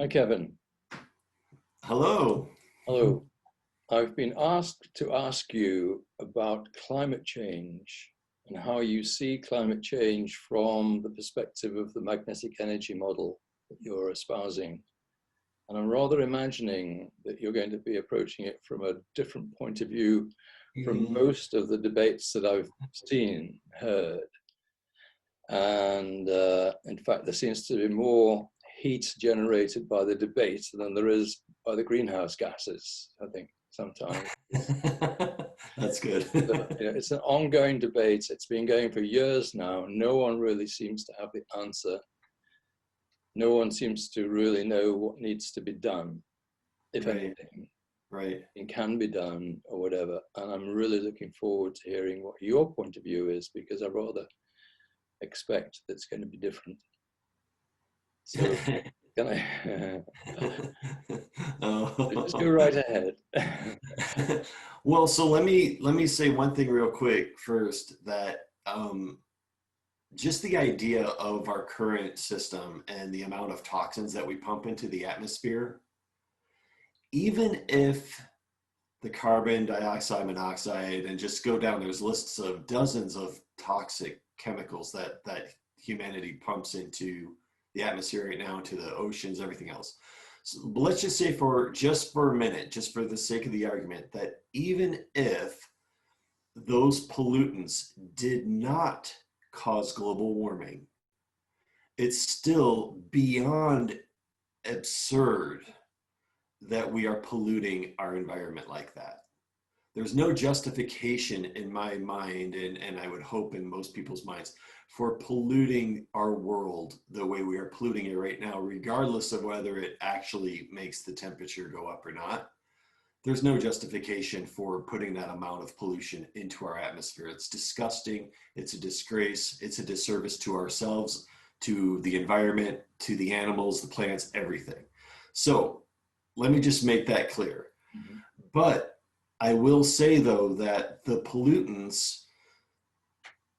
Hi, Kevin. Hello. Hello. I've been asked to ask you about climate change and how you see climate change from the perspective of the magnetic energy model that you're espousing. And I'm rather imagining that you're going to be approaching it from a different point of view from most of the debates that I've seen, heard. And in fact, there seems to be more heat generated by the debate than there is by the greenhouse gases, I think, sometimes. That's good. It's an ongoing debate. It's been going for years now. No one really seems to have the answer. No one seems to really know what needs to be done, if anything. Right. It can be done or whatever. And I'm really looking forward to hearing what your point of view is, because I rather expect that it's going to be different. So can I just go right ahead? Well, so let me say one thing real quick first, that just the idea of our current system and the amount of toxins that we pump into the atmosphere, even if the carbon dioxide, monoxide, and just go down, there's lists of dozens of toxic chemicals that humanity pumps into the atmosphere right now, into the oceans, everything else. So let's just say just for a minute, just for the sake of the argument, that even if those pollutants did not cause global warming, it's still beyond absurd that we are polluting our environment like that. There's no justification in my mind, and I would hope in most people's minds, for polluting our world the way we are polluting it right now, regardless of whether it actually makes the temperature go up or not. There's no justification for putting that amount of pollution into our atmosphere. It's disgusting. It's a disgrace. It's a disservice to ourselves, to the environment, to the animals, the plants, everything. So let me just make that clear. Mm-hmm. But I will say, though, that the pollutants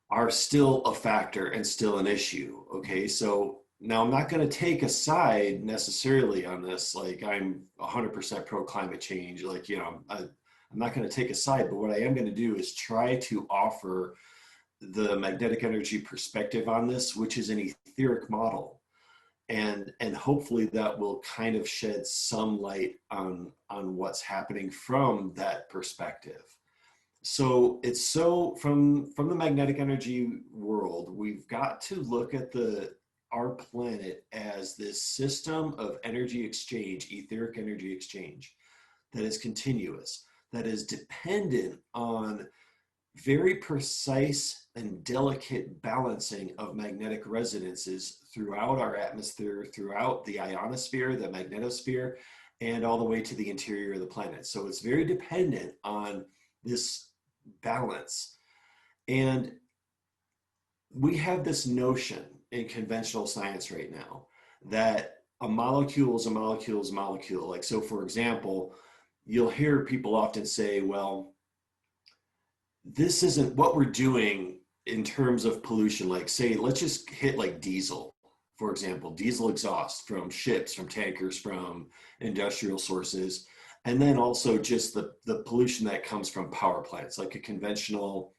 are still a factor and still an issue. Okay, so now I'm not going to take a side necessarily on this. Like, I'm 100% pro climate change. Like, I'm not going to take a side, but what I am going to do is try to offer the magnetic energy perspective on this, which is an etheric model. And hopefully that will kind of shed some light on what's happening from that perspective. So from the magnetic energy world, we've got to look at our planet as this system of energy exchange, etheric energy exchange, that is continuous, that is dependent on very precise and delicate balancing of magnetic resonances throughout our atmosphere, throughout the ionosphere, the magnetosphere, and all the way to the interior of the planet. So it's very dependent on this balance. And we have this notion in conventional science right now that a molecule is a molecule is a molecule. Like, so for example, you'll hear people often say, well, this isn't what we're doing in terms of pollution. Like, say, let's just hit like diesel, for example, diesel exhaust from ships, from tankers, from industrial sources. And then also just the pollution that comes from power plants, like a conventional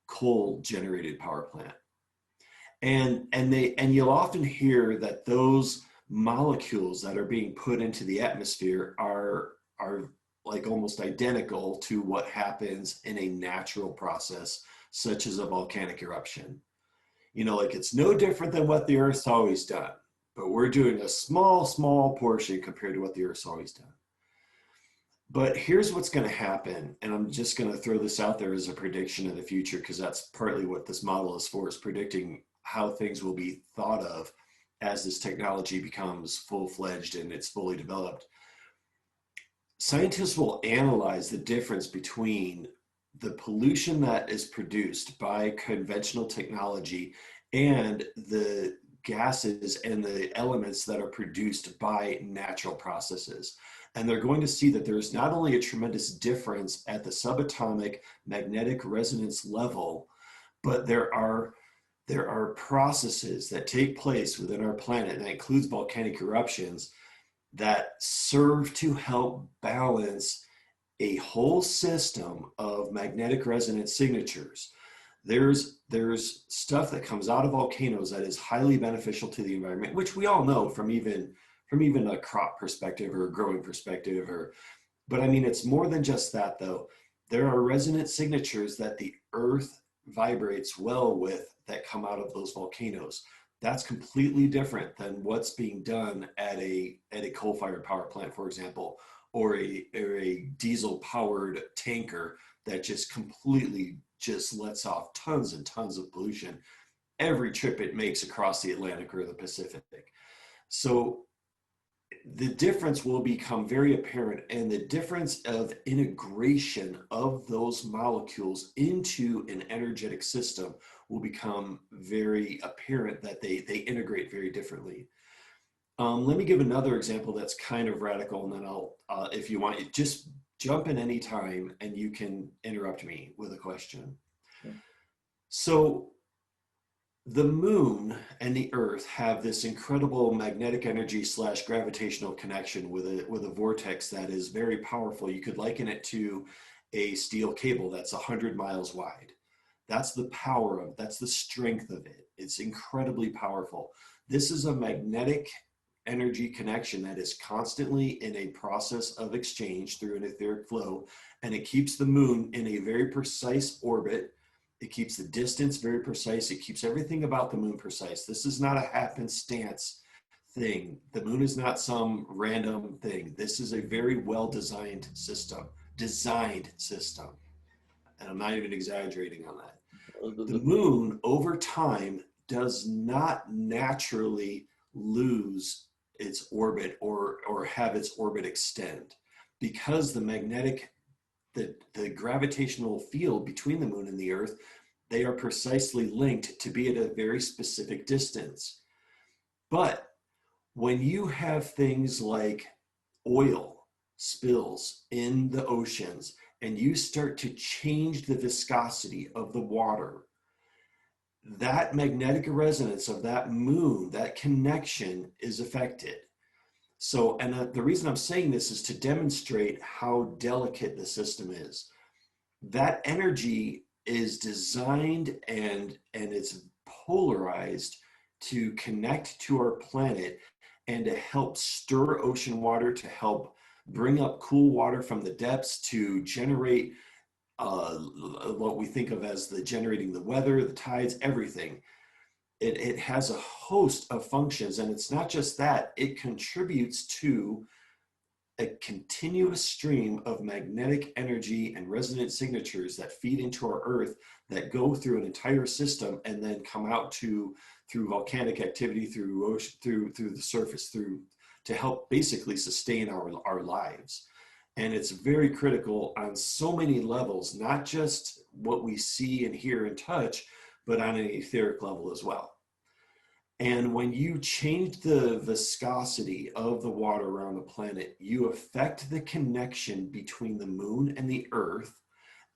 coal generated power plant. And you'll often hear that those molecules that are being put into the atmosphere are like almost identical to what happens in a natural process, such as a volcanic eruption. Like, it's no different than what the Earth's always done, but we're doing a small portion compared to what the Earth's always done. But here's what's going to happen, and I'm just going to throw this out there as a prediction of the future, because that's partly what this model is for, is predicting how things will be thought of as this technology becomes full-fledged and it's fully developed. Scientists will analyze the difference between the pollution that is produced by conventional technology and the gases and the elements that are produced by natural processes. And they're going to see that there's not only a tremendous difference at the subatomic magnetic resonance level, but there are processes that take place within our planet, and that includes volcanic eruptions, that serve to help balance a whole system of magnetic resonance signatures. There's stuff that comes out of volcanoes that is highly beneficial to the environment, which we all know from even a crop perspective or a growing perspective, but I mean, it's more than just that though. There are resonant signatures that the earth vibrates well with that come out of those volcanoes. That's completely different than what's being done at a coal-fired power plant, for example, or a diesel-powered tanker that just completely just lets off tons and tons of pollution every trip it makes across the Atlantic or the Pacific. So the difference will become very apparent, and the difference of integration of those molecules into an energetic system will become very apparent, that they integrate very differently. Let me give another example that's kind of radical, and then I'll, if you want, just jump in any time and you can interrupt me with a question. Okay. So the moon and the earth have this incredible magnetic energy / gravitational connection with a vortex that is very powerful. You could liken it to a steel cable that's 100 miles wide. That's the power of, that's the strength of it. It's incredibly powerful. This is a magnetic energy connection that is constantly in a process of exchange through an etheric flow, and it keeps the moon in a very precise orbit. It keeps the distance very precise. It keeps everything about the moon precise. This is not a happenstance thing. The moon is not some random thing. This is a very well-designed system, and I'm not even exaggerating on that. The moon over time does not naturally lose its orbit or have its orbit extend, because the gravitational field between the moon and the earth, they are precisely linked to be at a very specific distance. But when you have things like oil spills in the oceans and you start to change the viscosity of the water, that magnetic resonance of that moon, that connection is affected. So, and the reason I'm saying this is to demonstrate how delicate the system is. That energy is designed and it's polarized to connect to our planet and to help stir ocean water, to help bring up cool water from the depths, to generate what we think of as generating the weather, the tides, everything. It has a host of functions, and it's not just that, it contributes to a continuous stream of magnetic energy and resonant signatures that feed into our earth, that go through an entire system and then come out through volcanic activity, through ocean, through the surface, to help basically sustain our lives. And it's very critical on so many levels, not just what we see and hear and touch, but on an etheric level as well. And when you change the viscosity of the water around the planet, you affect the connection between the moon and the earth.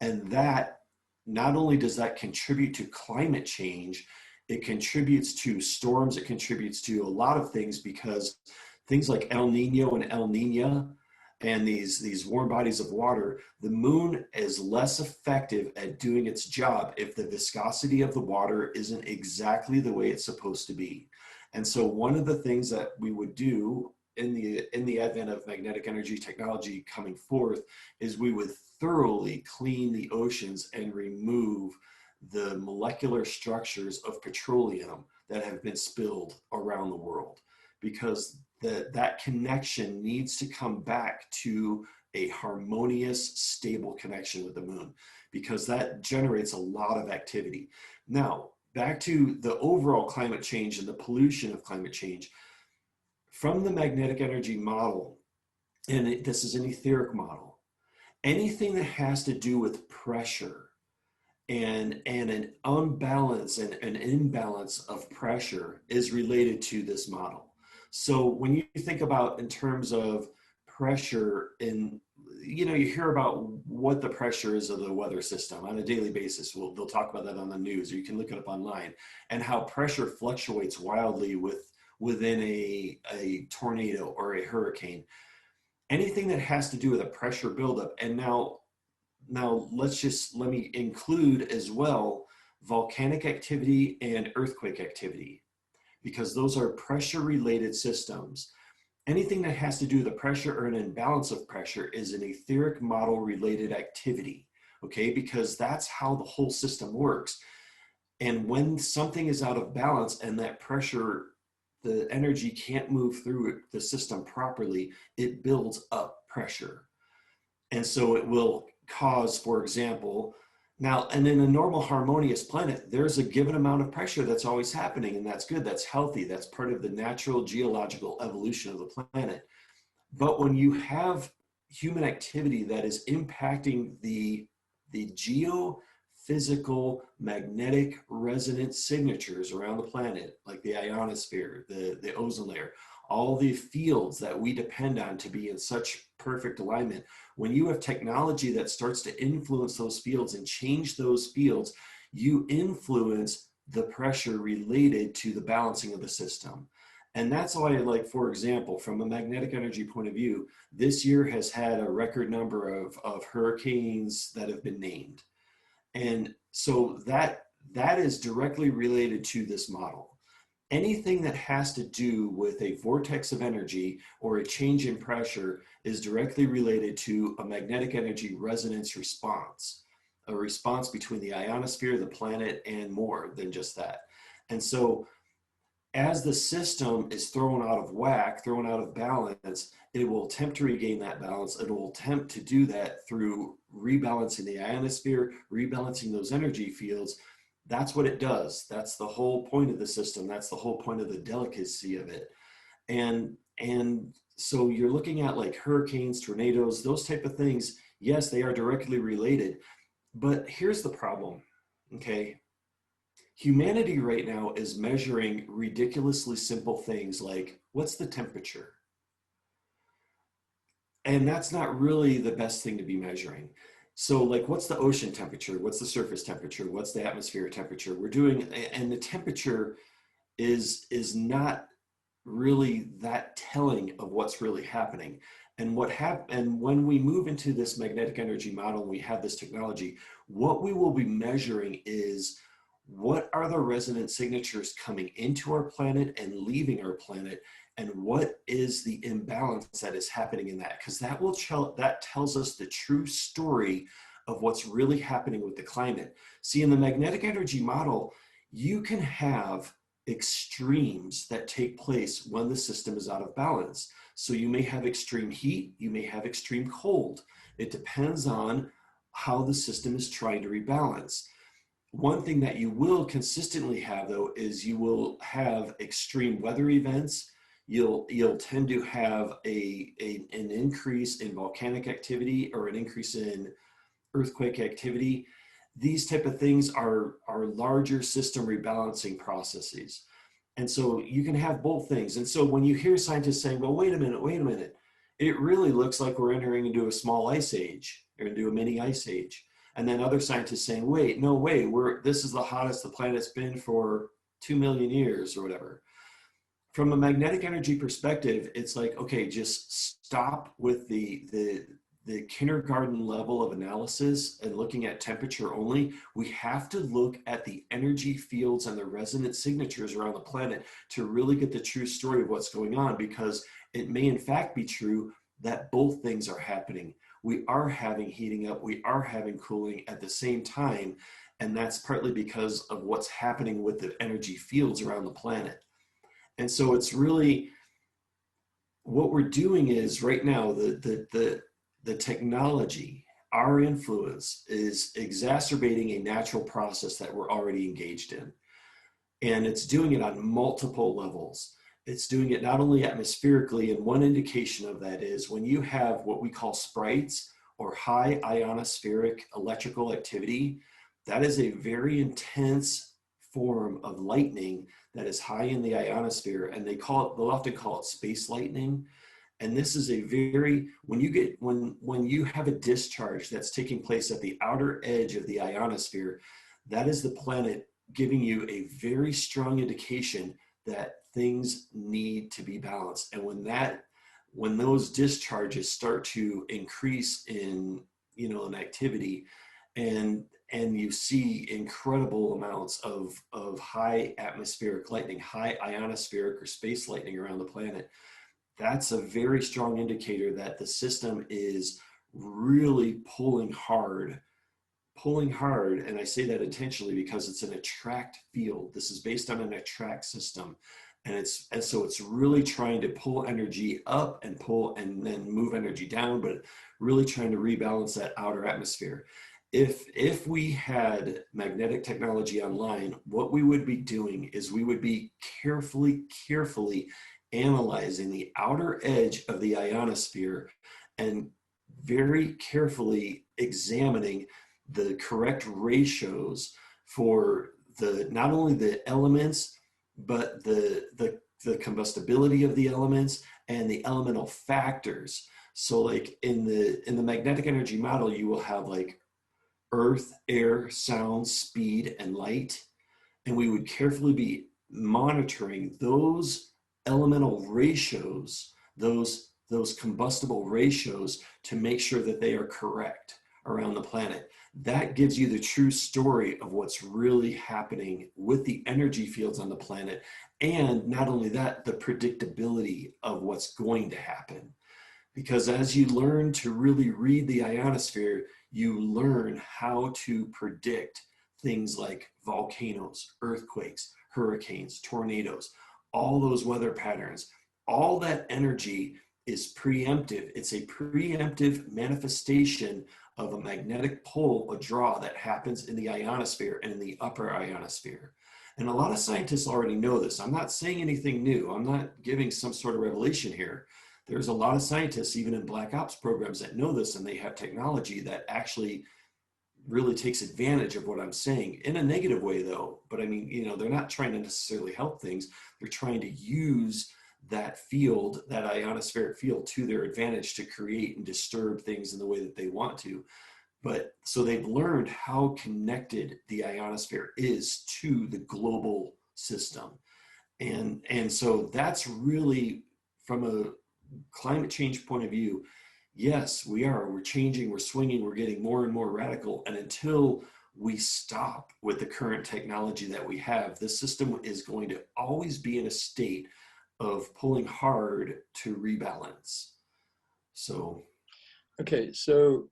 And that, not only does that contribute to climate change, it contributes to storms, it contributes to a lot of things, because things like El Nino and El Nina, and these warm bodies of water, the moon is less effective at doing its job if the viscosity of the water isn't exactly the way it's supposed to be. And so one of the things that we would do in the advent of magnetic energy technology coming forth is we would thoroughly clean the oceans and remove the molecular structures of petroleum that have been spilled around the world, because that connection needs to come back to a harmonious, stable connection with the moon, because that generates a lot of activity. Now, back to the overall climate change and the pollution of climate change. From the magnetic energy model, and this is an etheric model, anything that has to do with pressure and an unbalance and an imbalance of pressure is related to this model. So when you think about in terms of pressure, you hear about what the pressure is of the weather system on a daily basis. They'll talk about that on the news, or you can look it up online, and how pressure fluctuates wildly with within a tornado or a hurricane. Anything that has to do with a pressure buildup. And now let me include as well volcanic activity and earthquake activity, because those are pressure related systems. Anything that has to do with the pressure or an imbalance of pressure is an etheric model related activity, okay? Because that's how the whole system works. And when something is out of balance and that pressure, the energy can't move through the system properly, it builds up pressure. And so it will cause, for example, now, and in a normal harmonious planet, there's a given amount of pressure that's always happening, and that's good, that's healthy, that's part of the natural geological evolution of the planet. But when you have human activity that is impacting the geophysical magnetic resonance signatures around the planet, like the ionosphere, the ozone layer, all the fields that we depend on to be in such perfect alignment, when you have technology that starts to influence those fields and change those fields, you influence the pressure related to the balancing of the system. And that's why, like, for example, from a magnetic energy point of view, this year has had a record number of hurricanes that have been named. And so that is directly related to this model. Anything that has to do with a vortex of energy or a change in pressure is directly related to a magnetic energy resonance response, a response between the ionosphere, the planet, and more than just that. And so as the system is thrown out of whack, thrown out of balance, it will attempt to regain that balance. It will attempt to do that through rebalancing the ionosphere, rebalancing those energy fields. That's what it does. That's the whole point of the system. That's the whole point of the delicacy of it. And so you're looking at like hurricanes, tornadoes, those type of things. Yes, they are directly related. But here's the problem, okay? Humanity right now is measuring ridiculously simple things like, what's the temperature? And that's not really the best thing to be measuring. So like, what's the ocean temperature? What's the surface temperature? What's the atmospheric temperature? We're doing, and the temperature is not really that telling of what's really happening. And when we move into this magnetic energy model, and we have this technology, what we will be measuring is what are the resonant signatures coming into our planet and leaving our planet, and what is the imbalance that is happening in that? Because that tells us the true story of what's really happening with the climate. See, in the magnetic energy model, you can have extremes that take place when the system is out of balance. So you may have extreme heat, you may have extreme cold. It depends on how the system is trying to rebalance. One thing that you will consistently have, though, is you will have extreme weather events. You'll tend to have an increase in volcanic activity or an increase in earthquake activity. These type of things are larger system rebalancing processes. And so you can have both things. And so when you hear scientists saying, well, wait a minute, it really looks like we're entering into a small ice age or into a mini ice age. And then other scientists saying, wait, no way, this is the hottest the planet's been for 2 million years or whatever. From a magnetic energy perspective, it's like, okay, just stop with the kindergarten level of analysis and looking at temperature only. We have to look at the energy fields and the resonant signatures around the planet to really get the true story of what's going on, because it may in fact be true that both things are happening. We are having heating up, we are having cooling at the same time, and that's partly because of what's happening with the energy fields around the planet. And so it's really, what we're doing is right now, the technology, our influence is exacerbating a natural process that we're already engaged in. And it's doing it on multiple levels. It's doing it not only atmospherically, and one indication of that is when you have what we call sprites or high ionospheric electrical activity, that is a very intense form of lightning that is high in the ionosphere, and they'll often call it space lightning. And this is a very, when you have a discharge that's taking place at the outer edge of the ionosphere, that is the planet giving you a very strong indication that things need to be balanced. And when those discharges start to increase in, in activity, and you see incredible amounts of high atmospheric lightning, high ionospheric or space lightning around the planet, that's a very strong indicator that the system is really pulling hard. And I say that intentionally because it's an attract field. This is based on an attract system. And so it's really trying to pull energy up and pull and then move energy down, but really trying to rebalance that outer atmosphere. If we had magnetic technology online, what we would be doing is we would be carefully analyzing the outer edge of the ionosphere and very carefully examining the correct ratios for not only the elements, but the combustibility of the elements and the elemental factors. So like in the magnetic energy model, you will have like earth, air, sound, speed, and light. And we would carefully be monitoring those elemental ratios, those combustible ratios, to make sure that they are correct around the planet. That gives you the true story of what's really happening with the energy fields on the planet. And not only that, the predictability of what's going to happen. Because as you learn to really read the ionosphere, you learn how to predict things like volcanoes, earthquakes, hurricanes, tornadoes, all those weather patterns. All that energy is preemptive. It's a preemptive manifestation of a magnetic pull, a draw that happens in the ionosphere and in the upper ionosphere. And a lot of scientists already know this. I'm not saying anything new. I'm not giving some sort of revelation here. There's a lot of scientists, even in black ops programs, that know this, and they have technology that actually really takes advantage of what I'm saying in a negative way, though. But I mean, they're not trying to necessarily help things. They're trying to use that field, that ionospheric field, to their advantage to create and disturb things in the way that they want to. But so they've learned how connected the ionosphere is to the global system. And so that's really, from a climate change point of view, yes, we're changing, we're swinging, we're getting more and more radical. And until we stop with the current technology that we have, the system is going to always be in a state of pulling hard to rebalance. So. Okay, so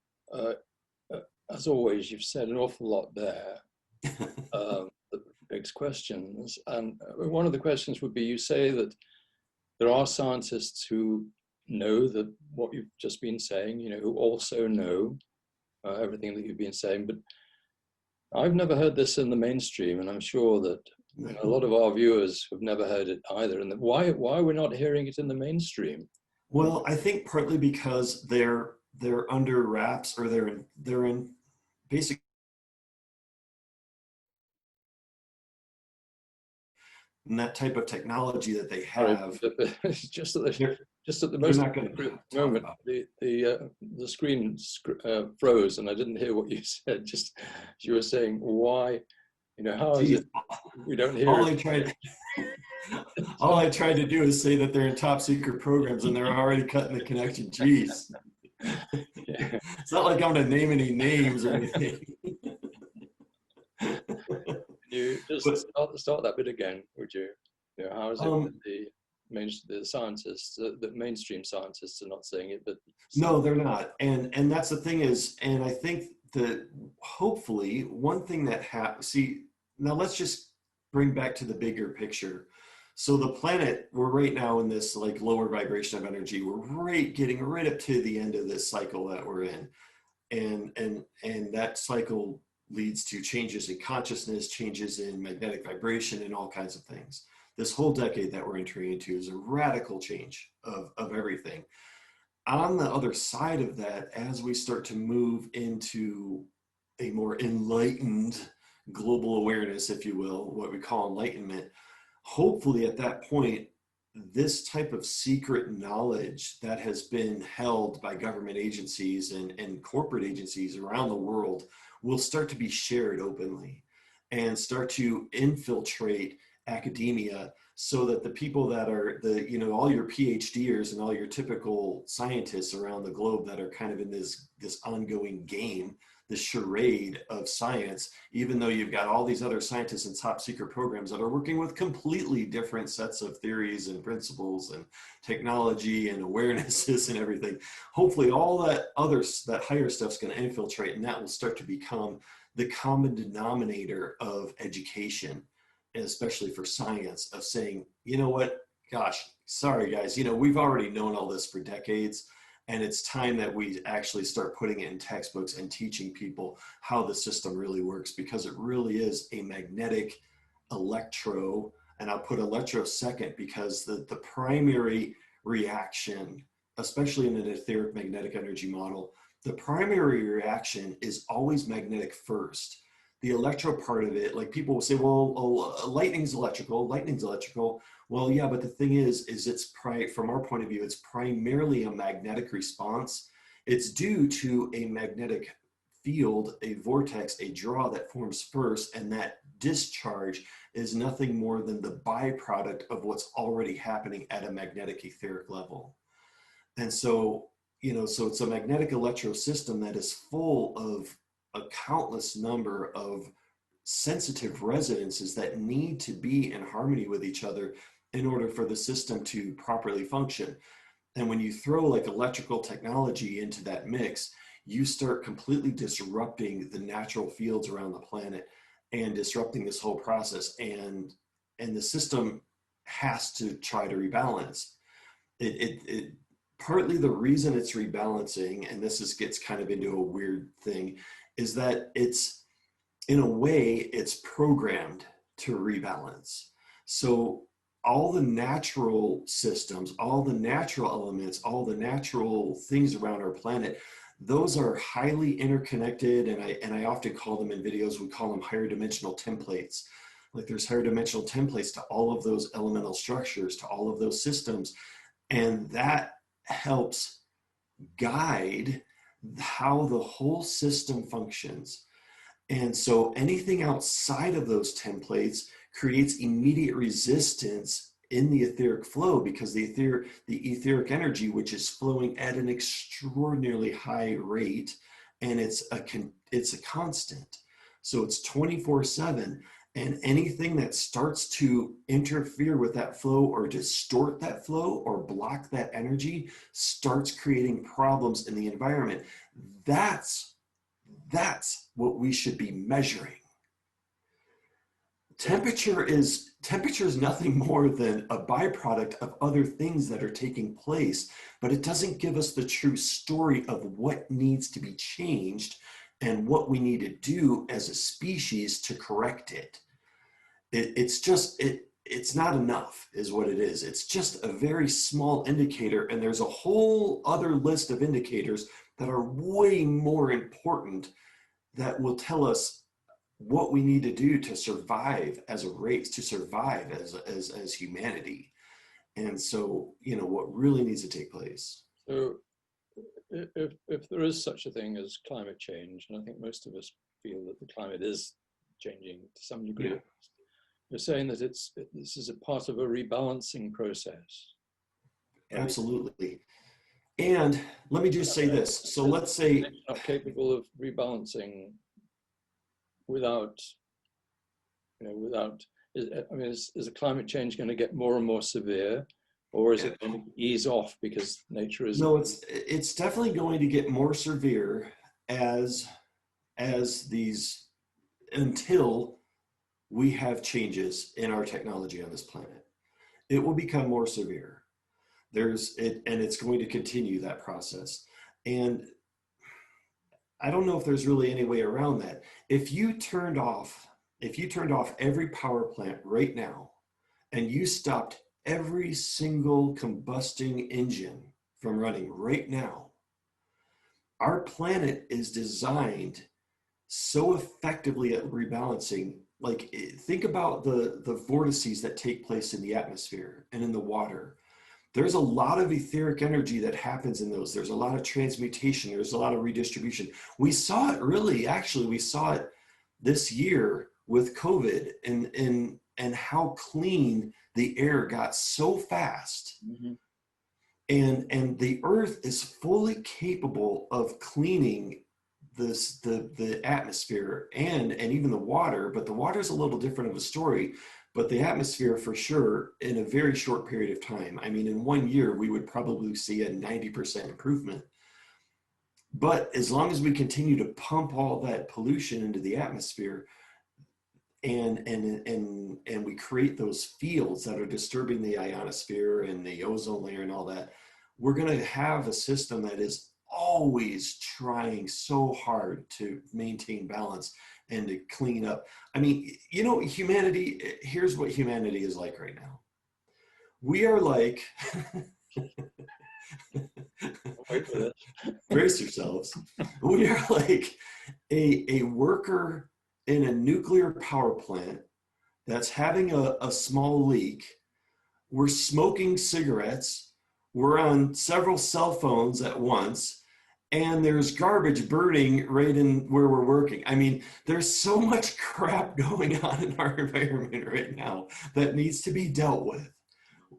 as always, you've said an awful lot there. That begs questions. And one of the questions would be, you say that there are scientists who know that what you've just been saying, who also know everything that you've been saying, but I've never heard this in the mainstream, and I'm sure that a lot of our viewers have never heard it either. And why we're not hearing it in the mainstream? Well, I think partly because they're under wraps, or they're in basic. And that type of technology that they have, just at the most moment, the screen froze, and I didn't hear what you said. Just you were saying, why, how is it we don't hear all I tried to do is say that they're in top secret programs and they're already cutting the connection. Jeez. Yeah. It's not like I'm going to name any names or anything. You just start that bit again, would you? How is it that the scientists, the mainstream scientists, are not saying it? But no, they're not. And that's the thing is, and I think that hopefully one thing that now let's just bring back to the bigger picture. So the planet, we're right now in this like lower vibration of energy. We're getting right up to the end of this cycle that we're in, and that cycle leads to changes in consciousness, changes in magnetic vibration, and all kinds of things. This whole decade that we're entering into is a radical change of everything. On the other side of that, as we start to move into a more enlightened global awareness, if you will, what we call enlightenment, hopefully at that point, this type of secret knowledge that has been held by government agencies and corporate agencies around the world will start to be shared openly and start to infiltrate academia so that the people that are all your PhDers and all your typical scientists around the globe that are kind of in this ongoing game, this charade of science, even though you've got all these other scientists and top secret programs that are working with completely different sets of theories and principles and technology and awarenesses and everything, hopefully all that higher stuff's going to infiltrate, and that will start to become the common denominator of education, especially for science, of saying, you know what, gosh, sorry guys, we've already known all this for decades, and it's time that we actually start putting it in textbooks and teaching people how the system really works, because it really is a magnetic electro, and I'll put electro second, because the primary reaction, especially in an etheric magnetic energy model, the primary reaction is always magnetic first. The electro part of it, like people will say, well, lightning's electrical. Well, yeah, but the thing is it's from our point of view, it's primarily a magnetic response. It's due to a magnetic field, a vortex, a draw that forms first, and that discharge is nothing more than the byproduct of what's already happening at a magnetic etheric level. And so, so it's a magnetic electro system that is full of a countless number of sensitive resonances that need to be in harmony with each other in order for the system to properly function. And when you throw like electrical technology into that mix, you start completely disrupting the natural fields around the planet and disrupting this whole process. And the system has to try to rebalance. It partly the reason it's rebalancing, and this gets kind of into a weird thing, is that it's, in a way, it's programmed to rebalance. So all the natural systems, all the natural elements, all the natural things around our planet, those are highly interconnected, and I often call them in videos, we call them higher dimensional templates. Like there's higher dimensional templates to all of those elemental structures, to all of those systems, and that helps guide how the whole system functions. And so anything outside of those templates creates immediate resistance in the etheric flow, because the etheric energy, which is flowing at an extraordinarily high rate, and it's a constant. So it's 24/7. And anything that starts to interfere with that flow or distort that flow or block that energy starts creating problems in the environment. That's what we should be measuring. Temperature is nothing more than a byproduct of other things that are taking place, but it doesn't give us the true story of what needs to be changed and what we need to do as a species to correct it. It's not enough is what it is. It's just a very small indicator, and there's a whole other list of indicators that are way more important that will tell us what we need to do to survive as a race, to survive as humanity. And so, what really needs to take place. So if there is such a thing as climate change, and I think most of us feel that the climate is changing to some degree, yeah. You're saying that this is a part of a rebalancing process. Right? Absolutely. And let me just say this. So let's say not capable of rebalancing without, is the climate change going to get more and more severe, or is it going to ease off because nature is? No, it's definitely going to get more severe as these, until we have changes in our technology on this planet. It will become more severe. And it's going to continue that process. And I don't know if there's really any way around that. If you turned off every power plant right now, and you stopped every single combusting engine from running right now, our planet is designed so effectively at rebalancing. Like, think about the vortices that take place in the atmosphere and in the water. There's a lot of etheric energy that happens in those. There's a lot of transmutation. There's a lot of redistribution. We saw it we saw it this year with COVID in and how clean the air got so fast. Mm-hmm. And the earth is fully capable of cleaning the atmosphere and even the water, but the water is a little different of a story. But the atmosphere, for sure, in a very short period of time. I mean, in 1 year, we would probably see a 90% improvement. But as long as we continue to pump all that pollution into the atmosphere, and we create those fields that are disturbing the ionosphere and the ozone layer and all that, we're going to have a system that is always trying so hard to maintain balance and to clean up. I mean, you know, humanity, here's what humanity is like right now. We are like, Wait for this. brace yourselves. We are like a worker in a nuclear power plant that's having a small leak. We're smoking cigarettes. We're on several cell phones at once. And there's garbage burning right in where we're working. I mean, there's so much crap going on in our environment right now that needs to be dealt with.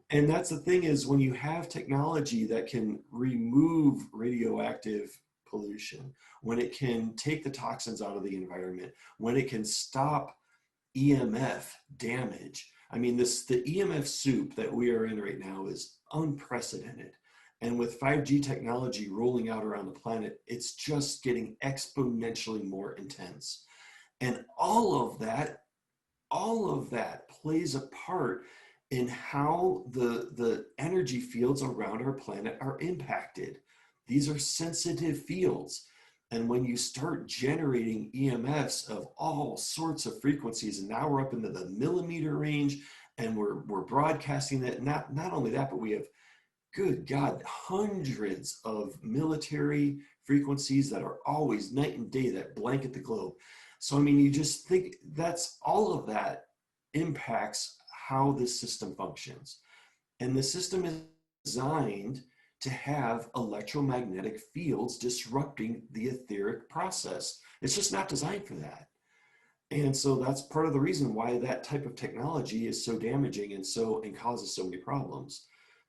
And that's the thing, is when you have technology that can remove radioactive pollution, when it can take the toxins out of the environment, when it can stop EMF damage. I mean, the EMF soup that we are in right now is unprecedented. And with 5G technology rolling out around the planet, it's just getting exponentially more intense. And all of that plays a part in how the energy fields around our planet are impacted. These are sensitive fields. And when you start generating EMFs of all sorts of frequencies, and now we're up into the millimeter range, and we're broadcasting that, not only that, but we have, good God, hundreds of military frequencies that are always night and day that blanket the globe. So, I mean, you just think that's all of that impacts how this system functions. And the system is designed to have electromagnetic fields disrupting the etheric process. It's just not designed for that. And so that's part of the reason why that type of technology is so damaging and causes so many problems.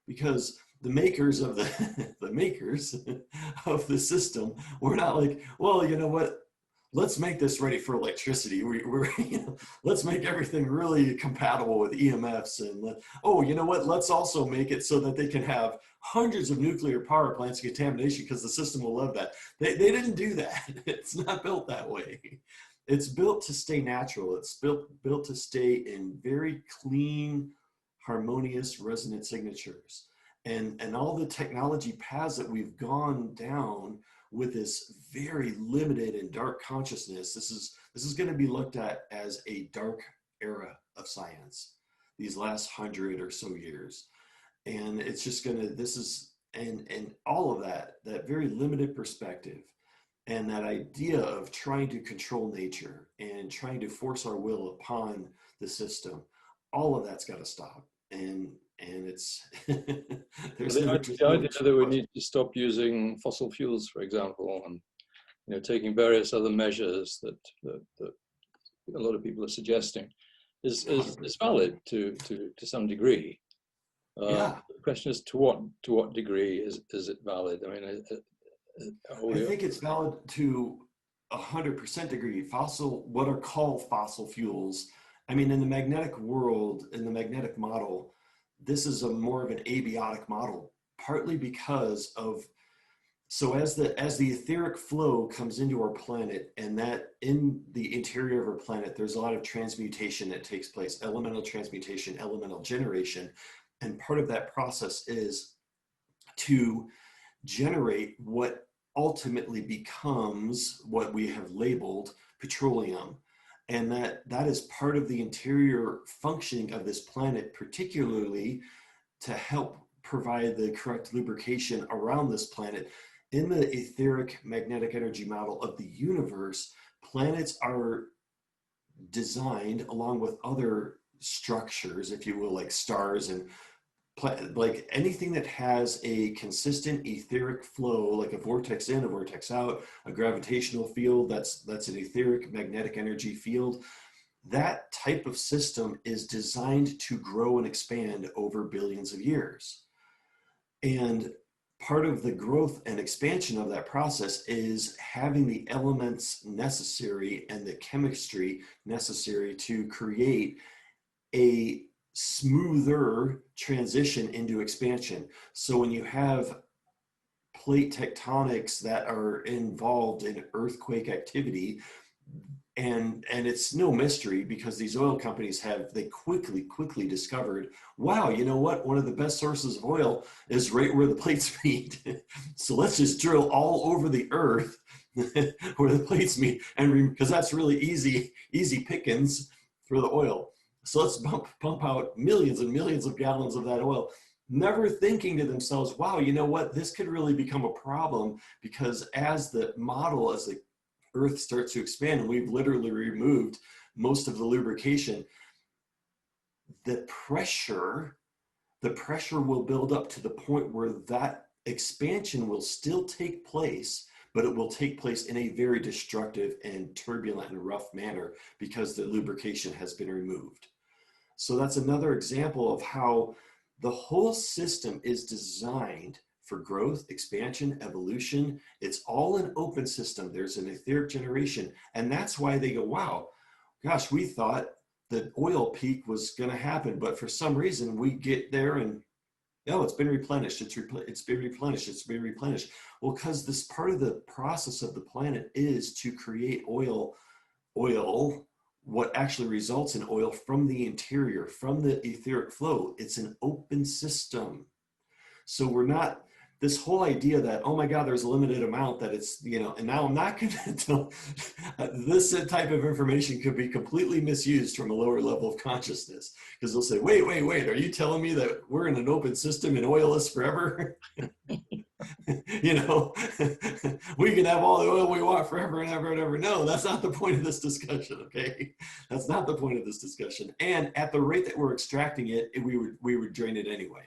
Because the makers of the makers of the system were not like, well, you know what? Let's make this ready for electricity. We're let's make everything really compatible with EMFs, and you know what? Let's also make it so that they can have hundreds of nuclear power plants and contamination, because the system will love that. They didn't do that. It's not built that way. It's built to stay natural. It's built to stay in very clean, harmonious resonant signatures. And all the technology paths that we've gone down with this very limited and dark consciousness, this is going to be looked at as a dark era of science, these last 100 or so years. And it's just going to, and all of that very limited perspective, and that idea of trying to control nature and trying to force our will upon the system, all of that's got to stop. And it's there's the idea that we need to stop using fossil fuels, for example, and taking various other measures that a lot of people are suggesting is valid to some degree. Yeah. The question is to what degree is it valid? I mean, I think it's valid to 100% degree. What are called fossil fuels. I mean, in the magnetic world, in the magnetic model, this is more of an abiotic model, partly because of, so as the etheric flow comes into our planet, and that in the interior of our planet, there's a lot of transmutation that takes place, elemental transmutation, elemental generation. And part of that process is to generate what ultimately becomes what we have labeled petroleum. And that is part of the interior functioning of this planet, particularly to help provide the correct lubrication around this planet. In the etheric magnetic energy model of the universe, planets are designed along with other structures, if you will, like stars and like anything that has a consistent etheric flow, like a vortex in, a vortex out, a gravitational field, that's an etheric magnetic energy field. that type of system is designed to grow and expand over billions of years. And part of the growth and expansion of that process is having the elements necessary and the chemistry necessary to create a smoother transition into expansion. So when you have plate tectonics that are involved in earthquake activity, and it's no mystery because these oil companies they quickly discovered, wow, you know what, one of the best sources of oil is right where the plates meet. So let's just drill all over the earth where the plates meet, and because that's really easy pickings for the oil. So let's pump out millions and millions of gallons of that oil, never thinking to themselves, wow, you know what, this could really become a problem, because as the Earth starts to expand and we've literally removed most of the lubrication, the pressure will build up to the point where that expansion will still take place, but it will take place in a very destructive and turbulent and rough manner because the lubrication has been removed. So that's another example of how the whole system is designed for growth, expansion, evolution. It's all an open system. There's an etheric generation. And that's why they go, wow, gosh, we thought the oil peak was going to happen, but for some reason we get there and, oh, it's been replenished. It's been replenished. Well, because this part of the process of the planet is to create oil, what actually results in oil from the interior, from the etheric flow. It's an open system. So we're not, this whole idea that, oh my God, there's a limited amount that it's, and now I'm not going to tell, this type of information could be completely misused from a lower level of consciousness, because they'll say, wait, are you telling me that we're in an open system and oil is forever? We can have all the oil we want forever and ever and ever. No, that's not the point of this discussion, okay? That's not the point of this discussion. And at the rate that we're extracting it, we would drain it anyway.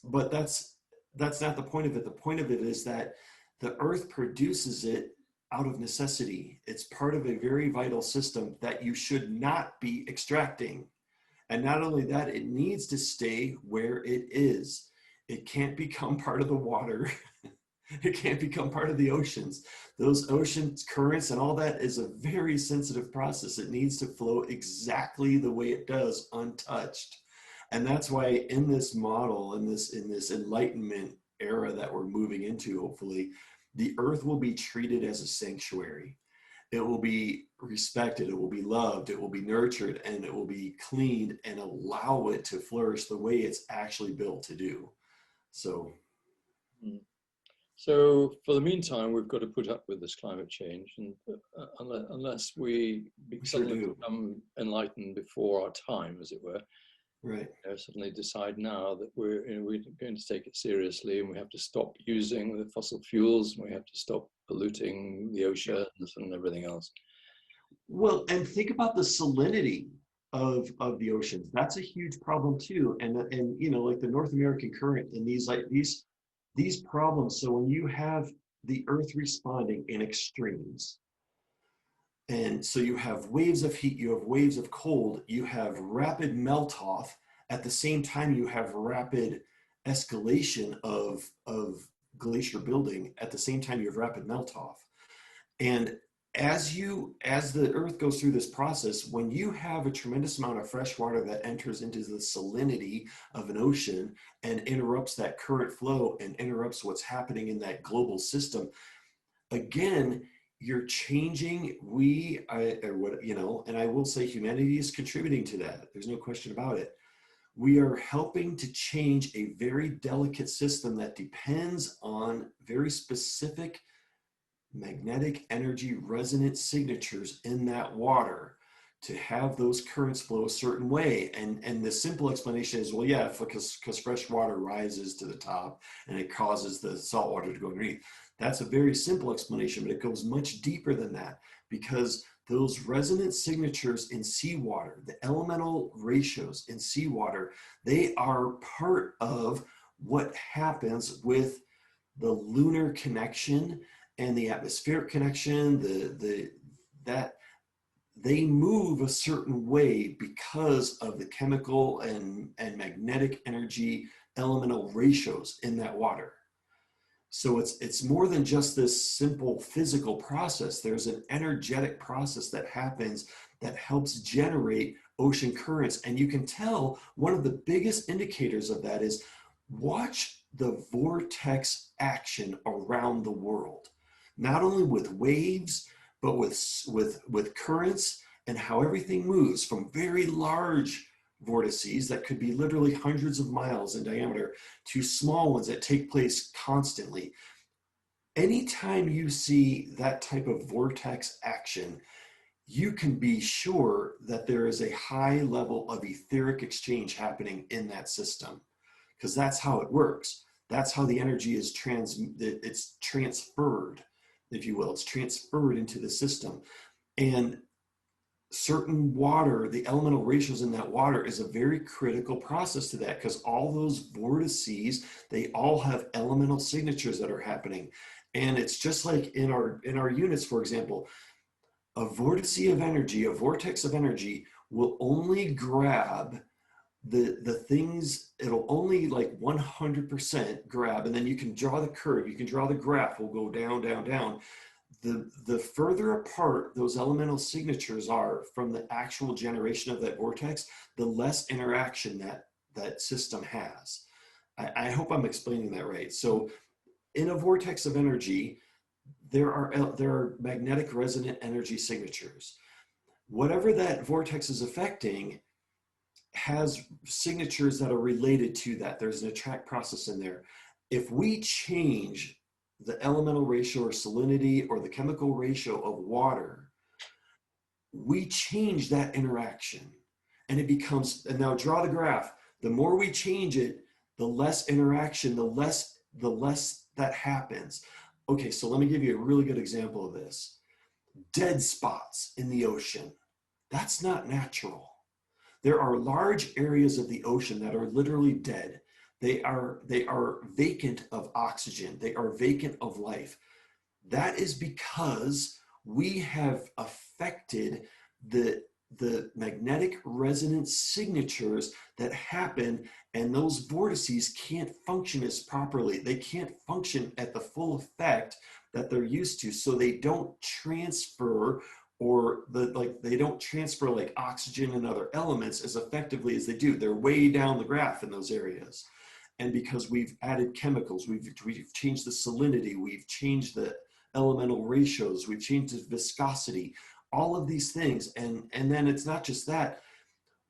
But that's not the point of it. The point of it is that the earth produces it out of necessity. It's part of a very vital system that you should not be extracting. And not only that, it needs to stay where it is. It can't become part of the water. It can't become part of the oceans. Those oceans, currents, and all that is a very sensitive process. It needs to flow exactly the way it does, untouched. And that's why in this model, in this enlightenment era that we're moving into, hopefully, the earth will be treated as a sanctuary. It will be respected, it will be loved, it will be nurtured, and it will be cleaned and allow it to flourish the way it's actually built to do. So for the meantime, we've got to put up with this climate change, and unless we suddenly become enlightened before our time, as it were, right? Suddenly decide now that we're going to take it seriously, and we have to stop using the fossil fuels, and we have to stop polluting the oceans and everything else. Well, and think about the salinity of the oceans. That's a huge problem too. And like the North American current and these problems. So when you have the earth responding in extremes, and so you have waves of heat, you have waves of cold, you have rapid melt off, at the same time you have rapid escalation of glacier building, at the same time you have rapid melt off. And as the earth goes through this process, when you have a tremendous amount of fresh water that enters into the salinity of an ocean and interrupts that current flow and interrupts what's happening in that global system, again, you're changing, and I will say humanity is contributing to that. There's no question about it. We are helping to change a very delicate system that depends on very specific magnetic energy resonant signatures in that water to have those currents flow a certain way. And the simple explanation is, well, yeah, because fresh water rises to the top and it causes the salt water to go underneath. That's a very simple explanation, but it goes much deeper than that, because those resonant signatures in seawater, the elemental ratios in seawater, they are part of what happens with the lunar connection and the atmospheric connection, they move a certain way because of the chemical and magnetic energy elemental ratios in that water. So it's more than just this simple physical process. There's an energetic process that happens that helps generate ocean currents. And you can tell one of the biggest indicators of that is watch the vortex action around the world, not only with waves, but with currents and how everything moves from very large vortices that could be literally hundreds of miles in diameter to small ones that take place constantly. Anytime you see that type of vortex action, you can be sure that there is a high level of etheric exchange happening in that system, because that's how it works. That's how the energy is it's transferred, if you will. It's transferred into the system. And certain water, the elemental ratios in that water is a very critical process to that, because all those vortices, they all have elemental signatures that are happening. And it's just like in our units, for example, a vortex of energy, a vortex of energy will only grab the things, it'll only like 100% grab, and then you can draw the curve, you can draw the graph, will go down, down, down. The further apart those elemental signatures are from the actual generation of that vortex, the less interaction that system has. I hope I'm explaining that right. So in a vortex of energy, there are magnetic resonant energy signatures. Whatever that vortex is affecting has signatures that are related to that. There's an attract process in there. If we change the elemental ratio or salinity or the chemical ratio of water, we change that interaction, and it becomes, and now draw the graph, the more we change it, the less interaction, the less that happens. Okay, so let me give you a really good example of this. Dead spots in the ocean. That's not natural. There are large areas of the ocean that are literally dead. They are vacant of oxygen. They are vacant of life. That is because we have affected the magnetic resonance signatures that happen, and those vortices can't function as properly. They can't function at the full effect that they're used to. So they don't transfer, or they don't transfer like oxygen and other elements as effectively as they do. They're way down the graph in those areas. And because we've added chemicals, we've changed the salinity, we've changed the elemental ratios, we've changed the viscosity, all of these things. And then it's not just that,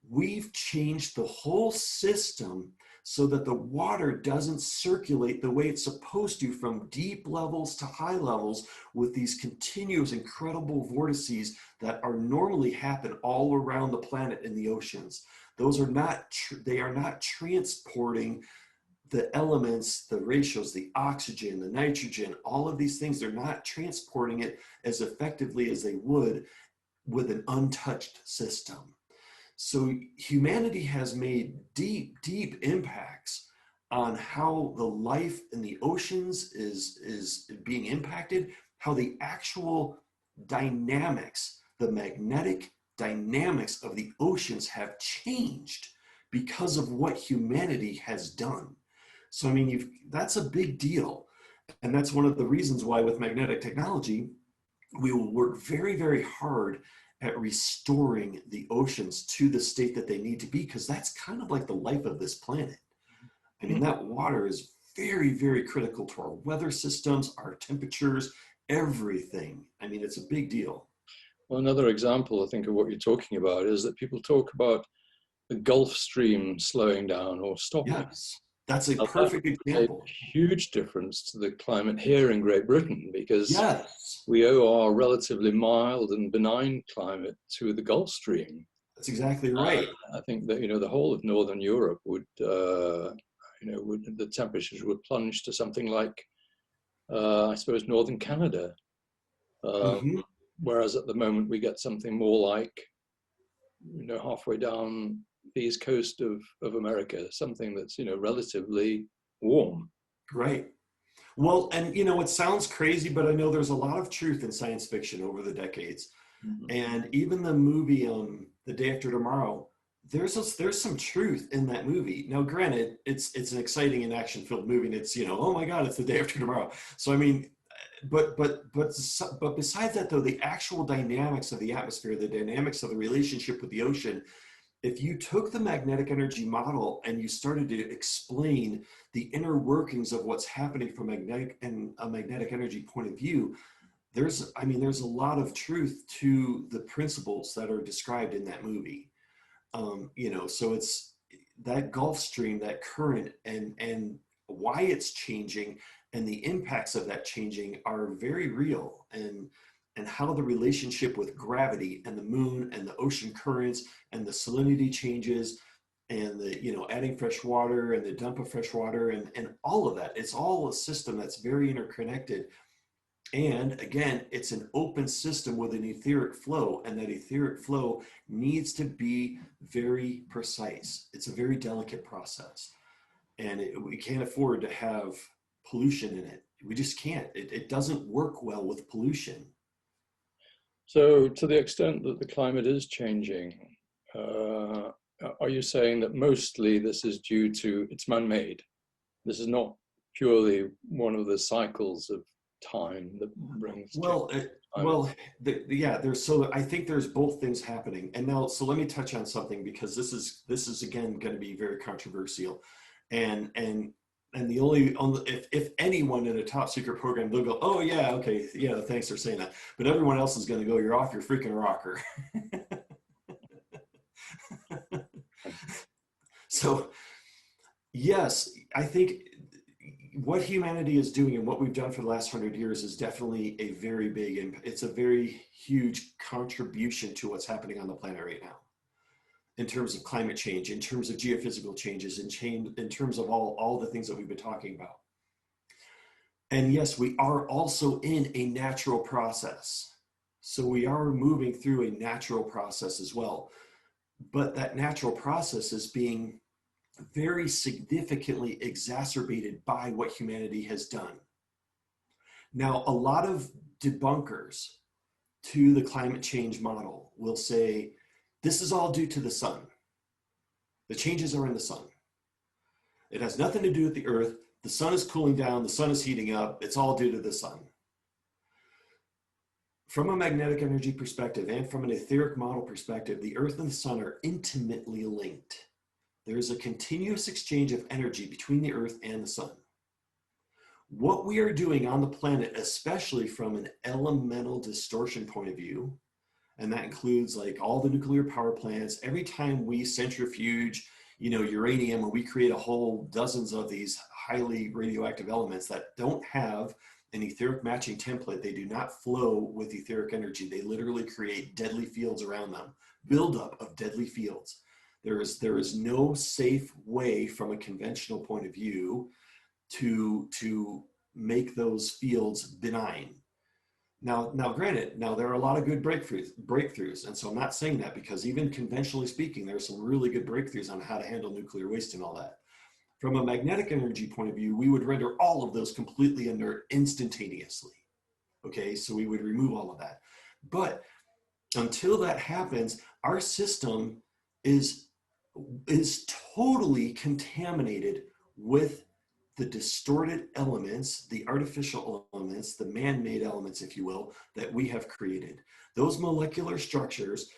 we've changed the whole system so that the water doesn't circulate the way it's supposed to from deep levels to high levels with these continuous incredible vortices that are normally happen all around the planet in the oceans. Those are not, they are not transporting the elements, the ratios, the oxygen, the nitrogen, all of these things, they're not transporting it as effectively as they would with an untouched system. So humanity has made deep, deep impacts on how the life in the oceans is being impacted, how the actual dynamics, the magnetic dynamics of the oceans have changed because of what humanity has done. So, I mean, that's a big deal. And that's one of the reasons why with magnetic technology, we will work very, very hard at restoring the oceans to the state that they need to be, because that's kind of like the life of this planet. I mean, that water is very, very critical to our weather systems, our temperatures, everything. I mean, it's a big deal. Well, another example, I think, of what you're talking about is that people talk about the Gulf Stream slowing down or stopping. Yes, that's a perfect example. A huge difference to the climate here in Great Britain, because yes, we owe our relatively mild and benign climate to the Gulf Stream. That's exactly right. I think that, the whole of Northern Europe would, the temperatures would plunge to something like, I suppose, Northern Canada. Whereas at the moment we get something more like, halfway down the east coast of America, something that's, relatively warm. Right. Well, and it sounds crazy, but I know there's a lot of truth in science fiction over the decades. Mhm. And even the movie, The Day After Tomorrow, there's some truth in that movie. Now, granted, it's an exciting and action-filled movie, and it's, oh my God, it's the day after tomorrow. So I mean, but besides that, though, the actual dynamics of the atmosphere, the dynamics of the relationship with the ocean, if you took the magnetic energy model and you started to explain the inner workings of what's happening from a magnetic energy point of view, there's a lot of truth to the principles that are described in that movie. So it's that Gulf Stream, that current, and why it's changing, and the impacts of that changing are very real, and how the relationship with gravity and the moon and the ocean currents and the salinity changes, and the adding fresh water and the dump of fresh water, and all of that, it's all a system that's very interconnected. And again, it's an open system with an etheric flow, and that etheric flow needs to be very precise. It's a very delicate process, and we can't afford to have pollution in it. We just can't. It doesn't work well with pollution. So, to the extent that the climate is changing, are you saying that mostly this is due to it's man-made? This is not purely one of the cycles of time that brings change. Yeah, so I think there's both things happening. And now, so let me touch on something, because this is again going to be very controversial, and the only if anyone in a top secret program, they'll go, oh yeah, okay, yeah, thanks for saying that, but everyone else is going to go, you're off your freaking rocker. So yes, I think what humanity is doing and what we've done for the last 100 years is definitely a very big, it's a very huge contribution to what's happening on the planet right now, in terms of climate change, in terms of geophysical changes, in terms of all the things that we've been talking about. And yes, we are also in a natural process. So we are moving through a natural process as well. But that natural process is being very significantly exacerbated by what humanity has done. Now, a lot of debunkers to the climate change model will say, this is all due to the sun. The changes are in the sun. It has nothing to do with the earth. The sun is cooling down. The sun is heating up. It's all due to the sun. From a magnetic energy perspective and from an etheric model perspective, the earth and the sun are intimately linked. There is a continuous exchange of energy between the earth and the sun. What we are doing on the planet, especially from an elemental distortion point of view, and that includes like all the nuclear power plants, every time we centrifuge, uranium, and we create a whole dozens of these highly radioactive elements that don't have an etheric matching template, they do not flow with etheric energy. They literally create deadly fields around them, buildup of deadly fields. There is no safe way from a conventional point of view to make those fields benign. Now, granted, there are a lot of good breakthroughs, and so I'm not saying that, because even conventionally speaking, there are some really good breakthroughs on how to handle nuclear waste and all that. From a magnetic energy point of view, we would render all of those completely inert instantaneously. Okay, so we would remove all of that. But until that happens, our system is totally contaminated with the distorted elements, the artificial elements, the man-made elements, if you will, that we have created. Those molecular structures,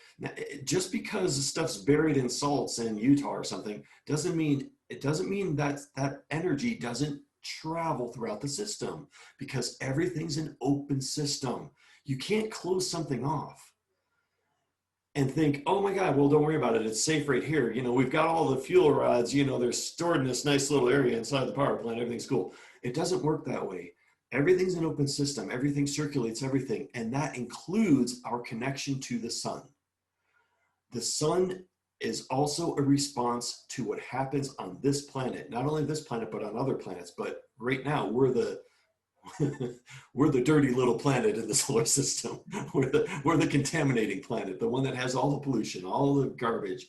just because the stuff's buried in salts in Utah or something, doesn't mean that energy doesn't travel throughout the system, because everything's an open system. You can't close something off and think, oh my God, well, don't worry about it, it's safe right here. We've got all the fuel rods, they're stored in this nice little area inside the power plant, everything's cool. It doesn't work that way. Everything's an open system, everything circulates everything, and that includes our connection to the sun. The sun is also a response to what happens on this planet, not only this planet, but on other planets. But right now, we're the dirty little planet in the solar system. We're the contaminating planet, the one that has all the pollution, all the garbage,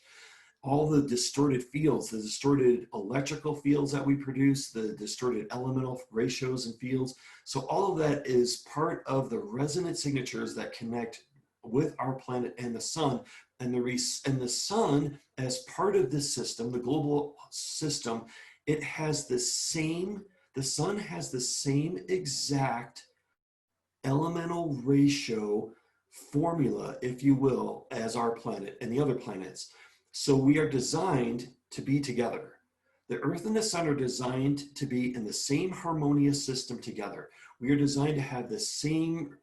all the distorted fields, the distorted electrical fields that we produce, the distorted elemental ratios and fields. So all of that is part of the resonant signatures that connect with our planet and the sun. And the sun, as part of this system, the global system, it has the sun has the same exact elemental ratio formula, if you will, as our planet and the other planets. So we are designed to be together. The Earth and the sun are designed to be in the same harmonious system together. We are designed to have the same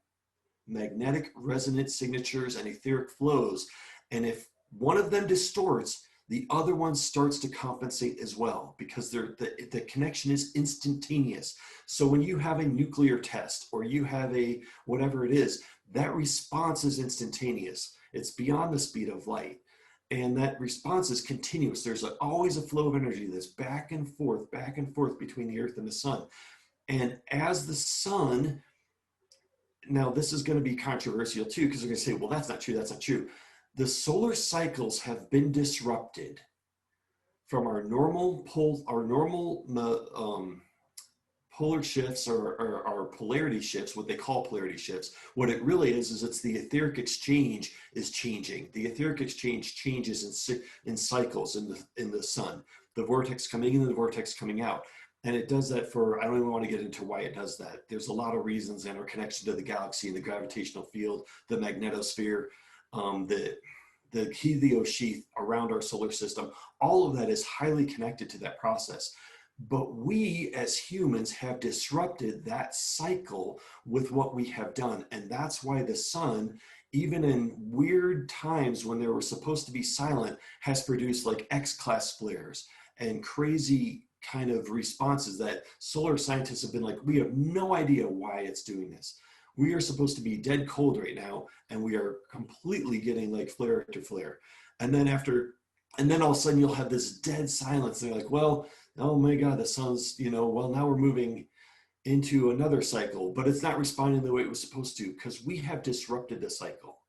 magnetic resonance signatures and etheric flows. And if one of them distorts, the other one starts to compensate as well, because the connection is instantaneous. So when you have a nuclear test or you have a whatever it is, that response is instantaneous. It's beyond the speed of light. And that response is continuous. There's always a flow of energy that's back and forth between the Earth and the sun. And as the sun, now this is going to be controversial too, because they're going to say, well, that's not true, that's not true. The solar cycles have been disrupted from our normal polar shifts or our polarity shifts, what they call polarity shifts. What it really is it's the etheric exchange is changing. The etheric exchange changes in cycles in the sun. The vortex coming in and the vortex coming out. And it does that for, I don't even want to get into why it does that. There's a lot of reasons, and our connection to the galaxy and the gravitational field, the magnetosphere, the heliosheath around our solar system, all of that is highly connected to that process. But we as humans have disrupted that cycle with what we have done. And that's why the sun, even in weird times when they were supposed to be silent, has produced like X-class flares and crazy kind of responses that solar scientists have been like, we have no idea why it's doing this. We are supposed to be dead cold right now, and we are completely getting like flare after flare. And then all of a sudden you'll have this dead silence. And they're like, well, oh my God, the sun's, well, now we're moving into another cycle, but it's not responding the way it was supposed to, because we have disrupted the cycle.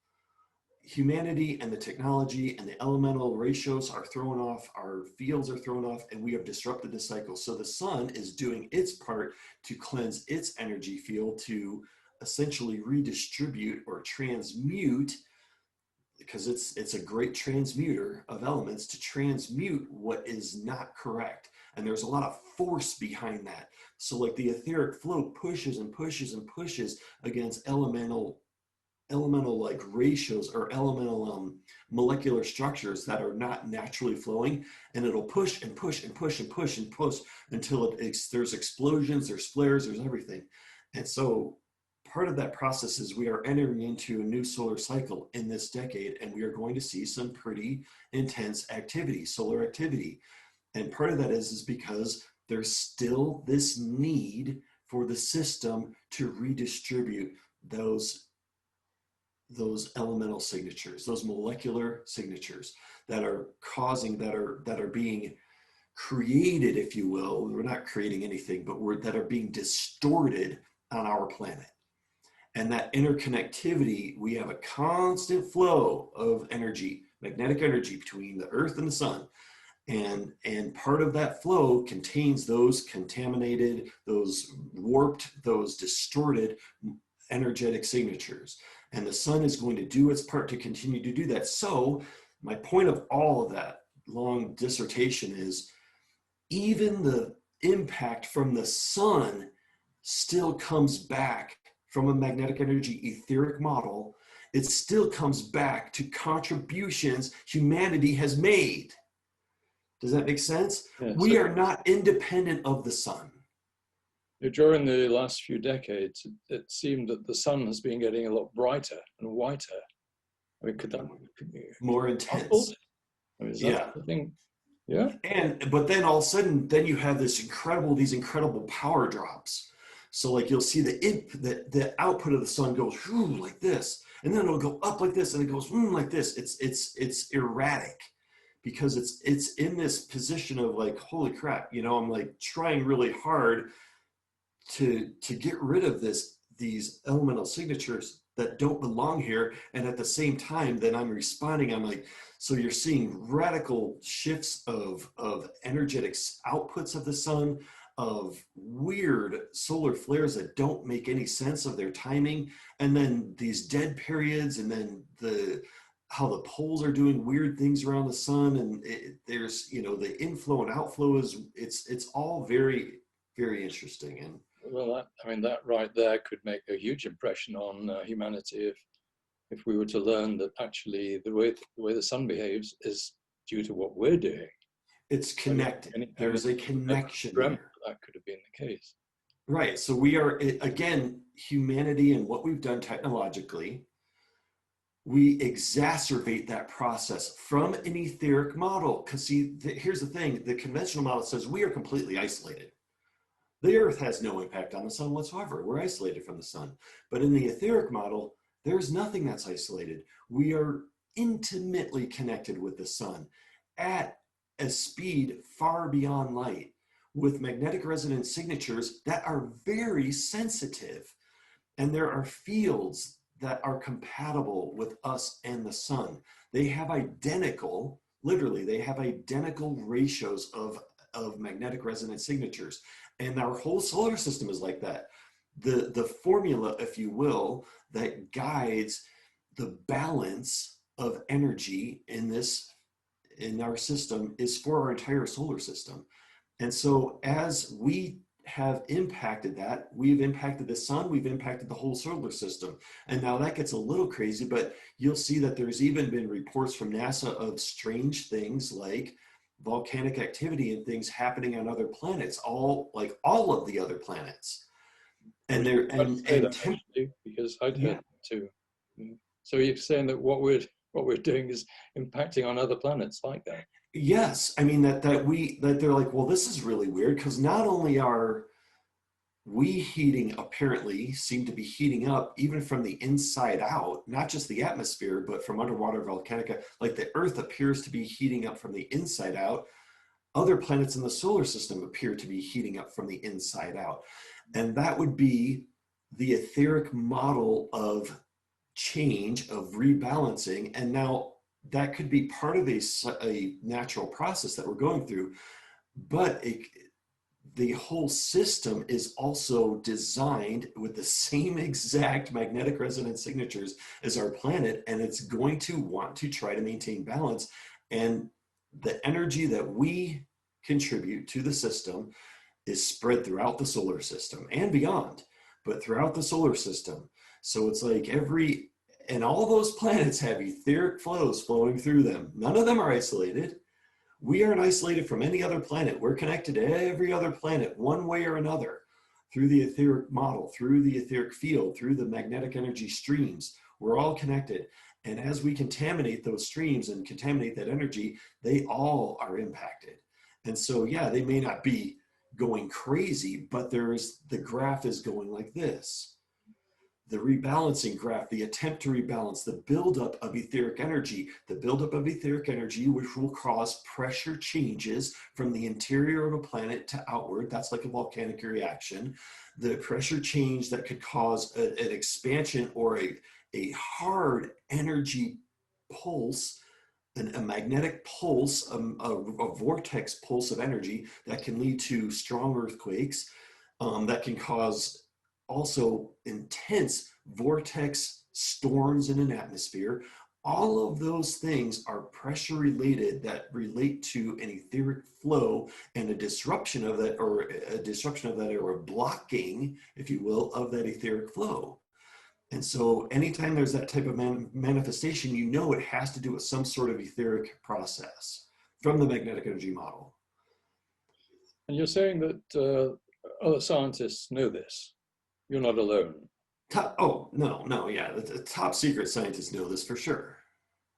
Humanity and the technology and the elemental ratios are thrown off, our fields are thrown off, and we have disrupted the cycle. So the sun is doing its part to cleanse its energy field, to essentially redistribute or transmute, because it's a great transmuter of elements, to transmute what is not correct. And there's a lot of force behind that. So like the etheric flow pushes and pushes and pushes against elemental like ratios or elemental molecular structures that are not naturally flowing, and it'll push and push and push and push and push until there's explosions, there's flares, there's everything. And so part of that process is we are entering into a new solar cycle in this decade, and we are going to see some pretty intense activity, solar activity. And part of that is because there's still this need for the system to redistribute those elemental signatures, those molecular signatures that are being created, if you will. We're not creating anything, but that are being distorted on our planet. And that interconnectivity, we have a constant flow of energy, magnetic energy between the Earth and the sun. And part of that flow contains those contaminated, those warped, those distorted energetic signatures. And the sun is going to do its part to continue to do that. So my point of all of that long dissertation is, even the impact from the sun still comes back from a magnetic energy etheric model. It still comes back to contributions humanity has made. Does that make sense? Yeah, we are not independent of the sun. During the last few decades, it seemed that the sun has been getting a lot brighter and whiter. I mean, could that more intense? I mean, is that the thing? Yeah. But then all of a sudden, then you have these incredible power drops. So like you'll see the output of the sun goes like this, and then it'll go up like this, and it goes like this. It's erratic, because it's in this position of like, holy crap, I'm like trying really hard to get rid of these elemental signatures that don't belong here. And at the same time, then I'm responding, I'm like, so you're seeing radical shifts of energetic outputs of the sun, of weird solar flares that don't make any sense of their timing, and then these dead periods, and then how the poles are doing weird things around the sun, and there's, you know, the inflow and outflow it's all very, very interesting. And well, I mean, that right there could make a huge impression on humanity if we were to learn that actually the way the sun behaves is due to what we're doing. it's connected. There's a connection there. That could have been the case. Right. So we are, again, humanity and what we've done technologically, we exacerbate that process from an etheric model. Because see, here's the thing, the conventional model says we are completely isolated. The earth has no impact on the sun whatsoever. We're isolated from the sun. But in the etheric model, there's nothing that's isolated. We are intimately connected with the sun at a speed far beyond light, with magnetic resonance signatures that are very sensitive. And there are fields that are compatible with us and the sun. They have identical, literally, they have identical ratios of magnetic resonance signatures. And our whole solar system is like that. The formula, if you will, that guides the balance of energy in our system is for our entire solar system. And so as we have impacted that, we've impacted the sun, we've impacted the whole solar system. And now that gets a little crazy, but you'll see that there's even been reports from NASA of strange things like volcanic activity and things happening on other planets, all of the other planets. And they're because I'd heard that too. So you're saying that what we're doing is impacting on other planets like that? Yes, I mean that they're like, well, this is really weird, because not only are we apparently seem to be heating up even from the inside out, not just the atmosphere, but from underwater volcanic, like the Earth appears to be heating up from the inside out. Other planets in the solar system appear to be heating up from the inside out. And that would be the etheric model of change, of rebalancing. And now that could be part of a natural process that we're going through, but the whole system is also designed with the same exact magnetic resonance signatures as our planet, and it's going to want to try to maintain balance. And the energy that we contribute to the system is spread throughout the solar system and beyond, but throughout the solar system. So it's like and all those planets have etheric flows flowing through them. None of them are isolated. We aren't isolated from any other planet. We're connected to every other planet one way or another through the etheric model, through the etheric field, through the magnetic energy streams. We're all connected. And as we contaminate those streams and contaminate that energy, they all are impacted. And so, yeah, they may not be going crazy, but the graph is going like this. The rebalancing graph, the attempt to rebalance, the buildup of etheric energy, which will cause pressure changes from the interior of a planet to outward. That's like a volcanic reaction. The pressure change that could cause an expansion or a hard energy pulse, a magnetic pulse, a vortex pulse of energy that can lead to strong earthquakes, that can cause also intense vortex storms in an atmosphere. All of those things are pressure related that relate to an etheric flow and a disruption of that, or a blocking, if you will, of that etheric flow. And so anytime there's that type of manifestation, you know it has to do with some sort of etheric process from the magnetic energy model. And you're saying that other scientists know this. You're not alone. The top secret scientists know this for sure.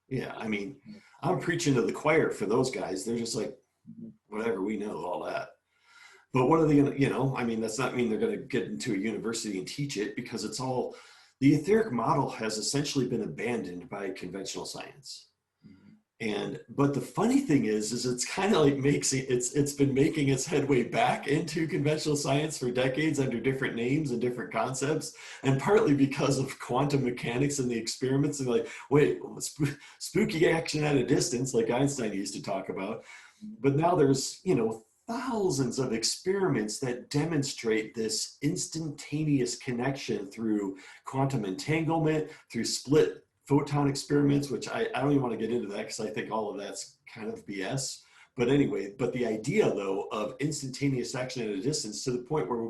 Yeah, I mean, I'm preaching to the choir for those guys. They're just like, whatever, we know all that. But what are they gonna, I mean, that's not mean they're gonna get into a university and teach it, because it's all, the etheric model has essentially been abandoned by conventional science. But the funny thing is it's kind of like it's been making its headway back into conventional science for decades under different names and different concepts, and partly because of quantum mechanics and the experiments, and like, wait, spooky action at a distance, like Einstein used to talk about. But now there's thousands of experiments that demonstrate this instantaneous connection through quantum entanglement, through split photon experiments, which I don't even want to get into that because I think all of that's kind of BS. But anyway, but the idea though of instantaneous action at a distance, to the point where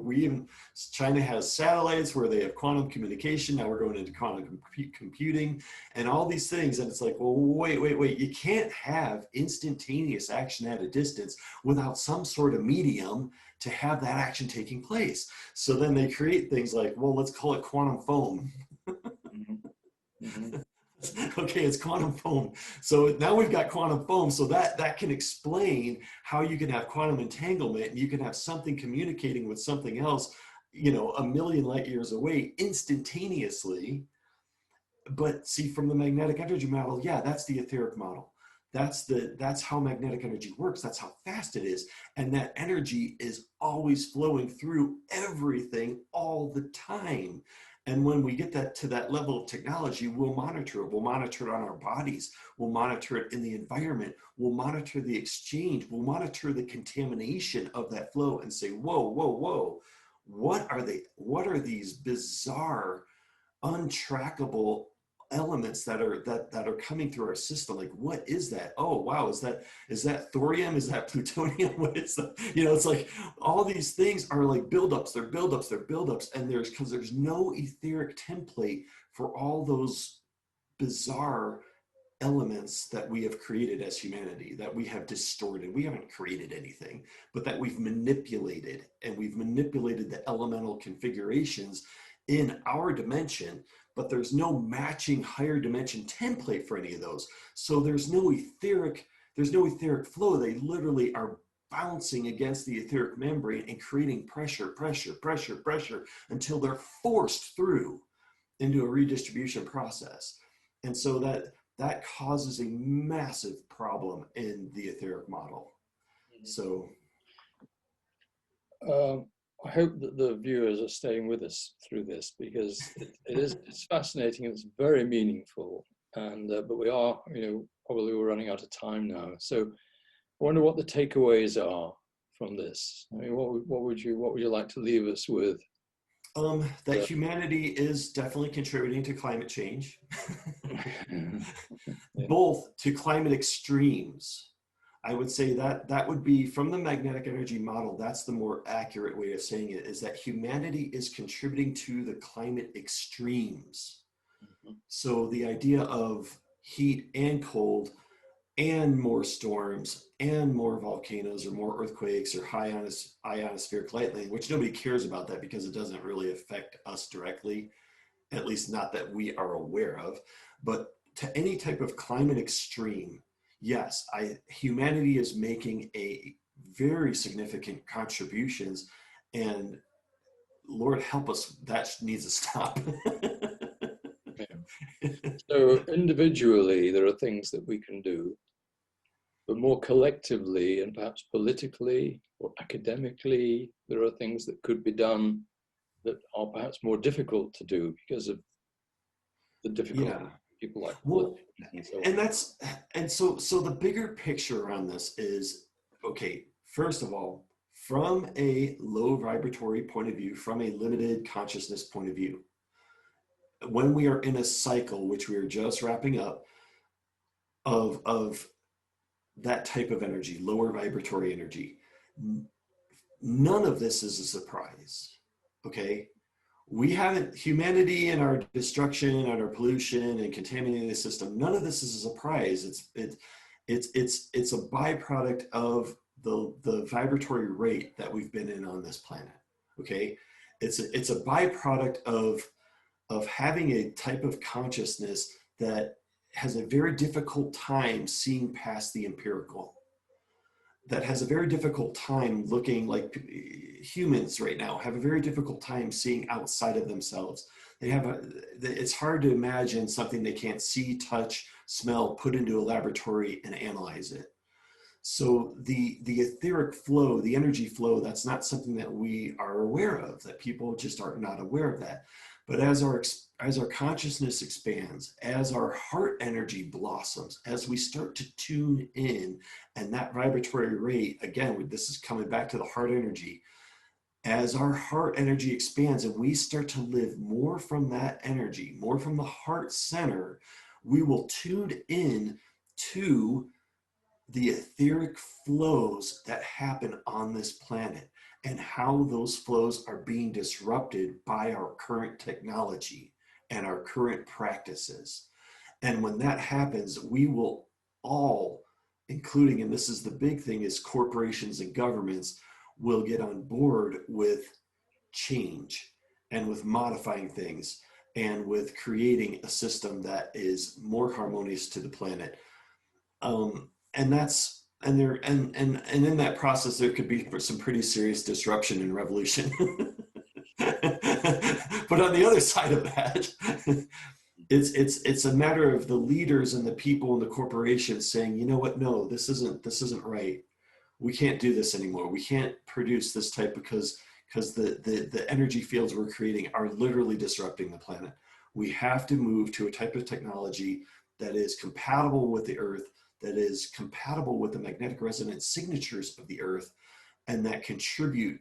China has satellites where they have quantum communication. Now we're going into quantum computing and all these things. And it's like, well, wait. You can't have instantaneous action at a distance without some sort of medium to have that action taking place. So then they create things like, well, let's call it quantum foam. Mm-hmm. Okay, it's quantum foam. So now we've got quantum foam, so that can explain how you can have quantum entanglement and you can have something communicating with something else, you know, a million light years away instantaneously. But see, from the magnetic energy model, yeah, that's the etheric model. That's how magnetic energy works. That's how fast it is. And that energy is always flowing through everything all the time. And when we get that to that level of technology, we'll monitor it. We'll monitor it on our bodies. We'll monitor it in the environment. We'll monitor the exchange. We'll monitor the contamination of that flow and say, whoa. What are these bizarre, untrackable elements that are coming through our system? Like, what is that? Oh wow, is that thorium? Is that plutonium? What is that? You know, it's like all these things are like buildups. They're buildups, and there's no etheric template for all those bizarre elements that we have created as humanity, that we have distorted. We haven't created anything, but that we've manipulated, and we've manipulated the elemental configurations in our dimension, but there's no matching higher dimension template for any of those. So there's no etheric flow. They literally are bouncing against the etheric membrane and creating pressure until they're forced through into a redistribution process. And so that causes a massive problem in the etheric model. So I hope that the viewers are staying with us through this, because it's fascinating and it's very meaningful. And but we are, probably we're running out of time now. So I wonder what the takeaways are from this. I mean, what would you like to leave us with? That humanity is definitely contributing to climate change, both to climate extremes. I would say that would be, from the magnetic energy model, that's the more accurate way of saying it, is that humanity is contributing to the climate extremes. Mm-hmm. So the idea of heat and cold and more storms and more volcanoes or more earthquakes or high ionospheric lightning, which nobody cares about that because it doesn't really affect us directly, at least not that we are aware of. But to any type of climate extreme, yes, humanity is making a very significant contributions, and Lord help us, that needs to stop. Yeah. So individually, there are things that we can do, but more collectively and perhaps politically or academically, there are things that could be done that are perhaps more difficult to do because of the difficulty. Yeah. People like, well, and so the bigger picture around this is, okay, first of all, from a low vibratory point of view, from a limited consciousness point of view, when we are in a cycle, which we are just wrapping up, of that type of energy, lower vibratory energy, none of this is a surprise. Okay, we haven't, humanity and our destruction and our pollution and contaminating the system, none of this is a surprise. It's a byproduct of the vibratory rate that we've been in on this planet. Okay, it's a byproduct of having a type of consciousness that has a very difficult time seeing past the empirical, that has a very difficult time looking, like humans right now have a very difficult time seeing outside of themselves. It's hard to imagine something they can't see, touch, smell, put into a laboratory and analyze it. So the etheric flow, the energy flow, that's not something that we are aware of, that people just are not aware of that. But as our consciousness expands, as our heart energy blossoms, as we start to tune in, and that vibratory rate, again, this is coming back to the heart energy, as our heart energy expands and we start to live more from that energy, more from the heart center, we will tune in to the etheric flows that happen on this planet and how those flows are being disrupted by our current technology and our current practices. And when that happens, we will all, including, and this is the big thing, is corporations and governments will get on board with change and with modifying things and with creating a system that is more harmonious to the planet. And that's, and there, and in that process, there could be some pretty serious disruption and revolution. But on the other side of that, it's a matter of the leaders and the people and the corporations saying, you know what, no, this isn't right. We can't do this anymore. We can't produce this type because the energy fields we're creating are literally disrupting the planet. We have to move to a type of technology that is compatible with the earth, that is compatible with the magnetic resonance signatures of the earth, and that contribute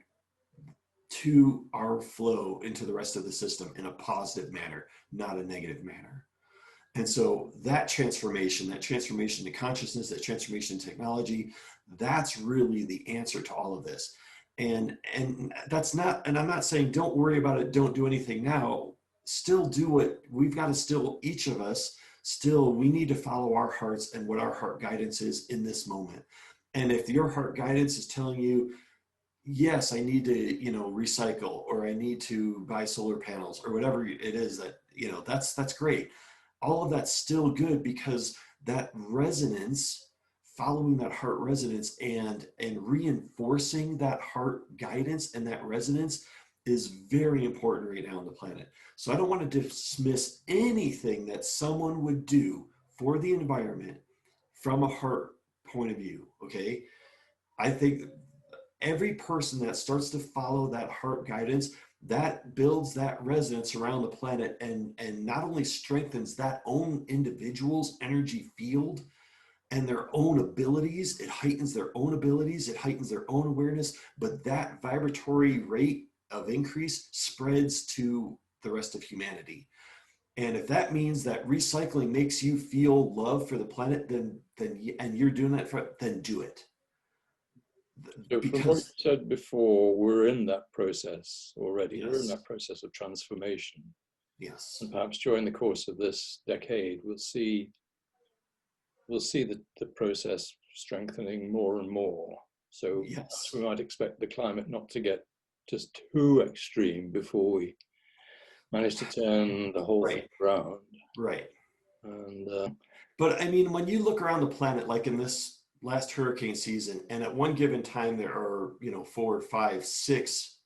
to our flow into the rest of the system in a positive manner, not a negative manner. And so that transformation to consciousness, that transformation in technology, that's really the answer to all of this. And that's not, and I'm not saying don't worry about it, don't do anything now. Still do what we've got to still, each of us, still, we need to follow our hearts and what our heart guidance is in this moment. And if your heart guidance is telling you, yes, I need to, recycle, or I need to buy solar panels, or whatever it is that, that's great. All of that's still good, because that resonance, following that heart resonance and reinforcing that heart guidance and that resonance is very important right now on the planet. So I don't want to dismiss anything that someone would do for the environment from a heart point of view, okay? I think every person that starts to follow that heart guidance, that builds that resonance around the planet and not only strengthens that own individual's energy field and their own abilities, it heightens their own abilities, it heightens their own awareness, but that vibratory rate of increase spreads to the rest of humanity. And if that means that recycling makes you feel love for the planet, then and you're doing that then do it. So from what you said before, we're in that process already. Yes. We're in that process of transformation. Yes. And perhaps during the course of this decade, we'll see the process strengthening more and more. So yes, we might expect the climate not to get just too extreme before we manage to turn the whole thing around. Right. And but I mean, when you look around the planet, like in this last hurricane season, and at one given time there are 4, 5, 6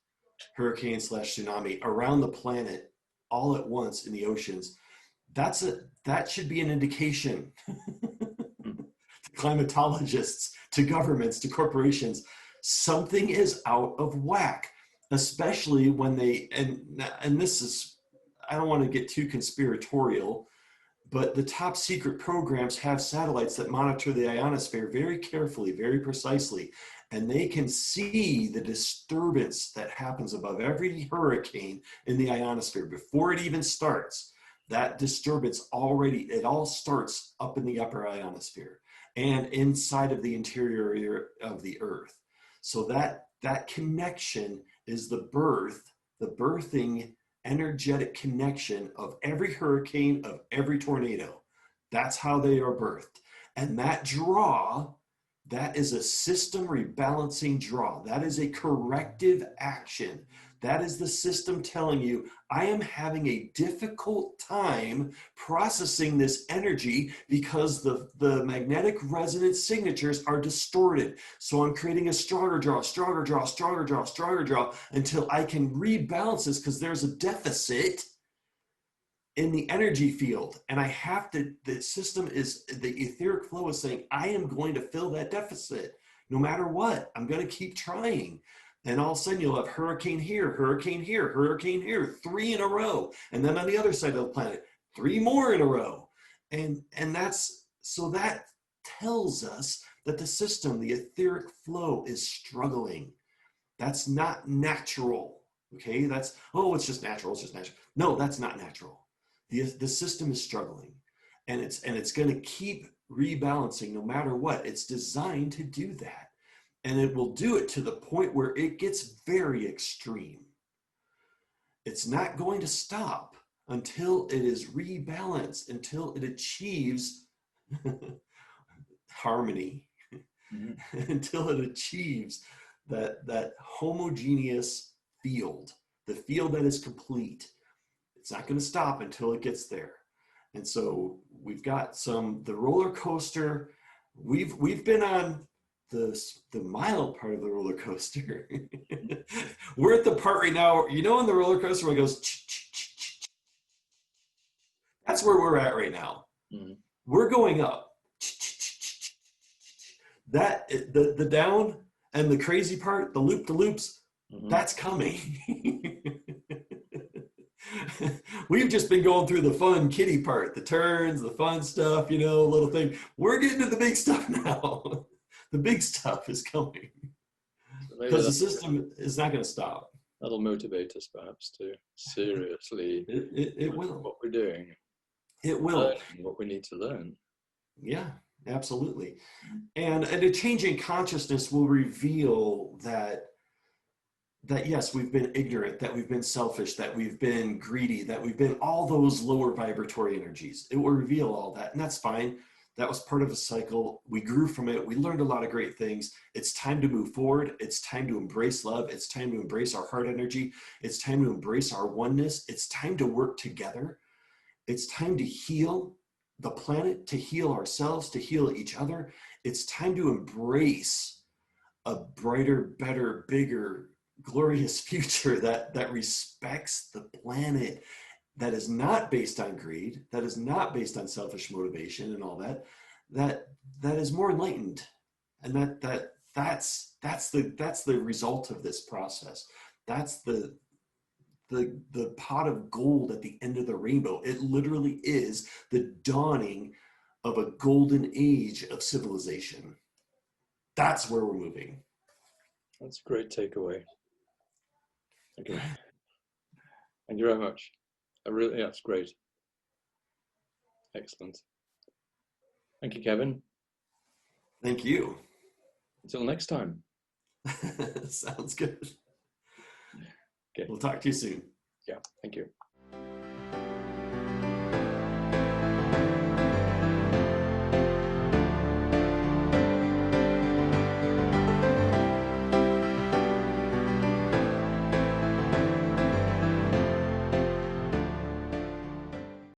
hurricanes / tsunami around the planet all at once in the oceans, that should be an indication to climatologists, to governments, to corporations, something is out of whack, especially when they, and this is, I don't want to get too conspiratorial, but the top secret programs have satellites that monitor the ionosphere very carefully, very precisely, and they can see the disturbance that happens above every hurricane in the ionosphere before it even starts. That disturbance it all starts up in the upper ionosphere and inside of the interior of the earth. So that connection is the birthing energetic connection of every hurricane, of every tornado. That's how they are birthed. And that draw, that is a system rebalancing draw. That is a corrective action. That is the system telling you, I am having a difficult time processing this energy because the magnetic resonance signatures are distorted. So I'm creating a stronger draw, stronger draw, stronger draw, stronger draw until I can rebalance this, because there's a deficit in the energy field. And I have to, the system is, the etheric flow is saying, I am going to fill that deficit no matter what. I'm going to keep trying. And all of a sudden you'll have hurricane here, hurricane here, hurricane here, 3 in a row. And then on the other side of the planet, 3 more in a row. And so that tells us that the system, the etheric flow, is struggling. That's not natural. Okay, that's, oh, it's just natural, it's just natural. No, that's not natural. The system is struggling, and it's going to keep rebalancing no matter what. It's designed to do that, and it will do it to the point where it gets very extreme. It's not going to stop until it is rebalanced, until it achieves harmony, until it achieves that homogeneous field, the field that is complete. It's not going to stop until it gets there. And so we've got the roller coaster. We've been on the mild part of the roller coaster. We're at the part right now, you know, in the roller coaster where it goes, that's where we're at right now. Mm-hmm. We're going up. That the down and the crazy part, the loops, mm-hmm. That's coming. We've just been going through the fun kiddie part, the turns, the fun stuff, you know, little thing. We're getting to the big stuff now. The big stuff is coming. Because the system is not going to stop. That'll motivate us perhaps to seriously it will. What we're doing. It will. What we need to learn. Yeah, absolutely. And a change in consciousness will reveal that yes, we've been ignorant, that we've been selfish, that we've been greedy, that we've been all those lower vibratory energies. It will reveal all that, and that's fine. That was part of a cycle. We grew from it. We learned a lot of great things. It's time to move forward. It's time to embrace love. It's time to embrace our heart energy. It's time to embrace our oneness. It's time to work together. It's time to heal the planet, to heal ourselves, to heal each other. It's time to embrace a brighter, better, bigger, glorious future that respects the planet, that is not based on greed, that is not based on selfish motivation and all that is more enlightened. And that's the result of this process. That's the pot of gold at the end of the rainbow. It literally is the dawning of a golden age of civilization. That's where we're moving. That's a great takeaway. Okay. Thank you very much. That's great. Excellent. Thank you, Kevin. Thank you. Until next time. Sounds good. Okay. We'll talk to you soon. Yeah, thank you.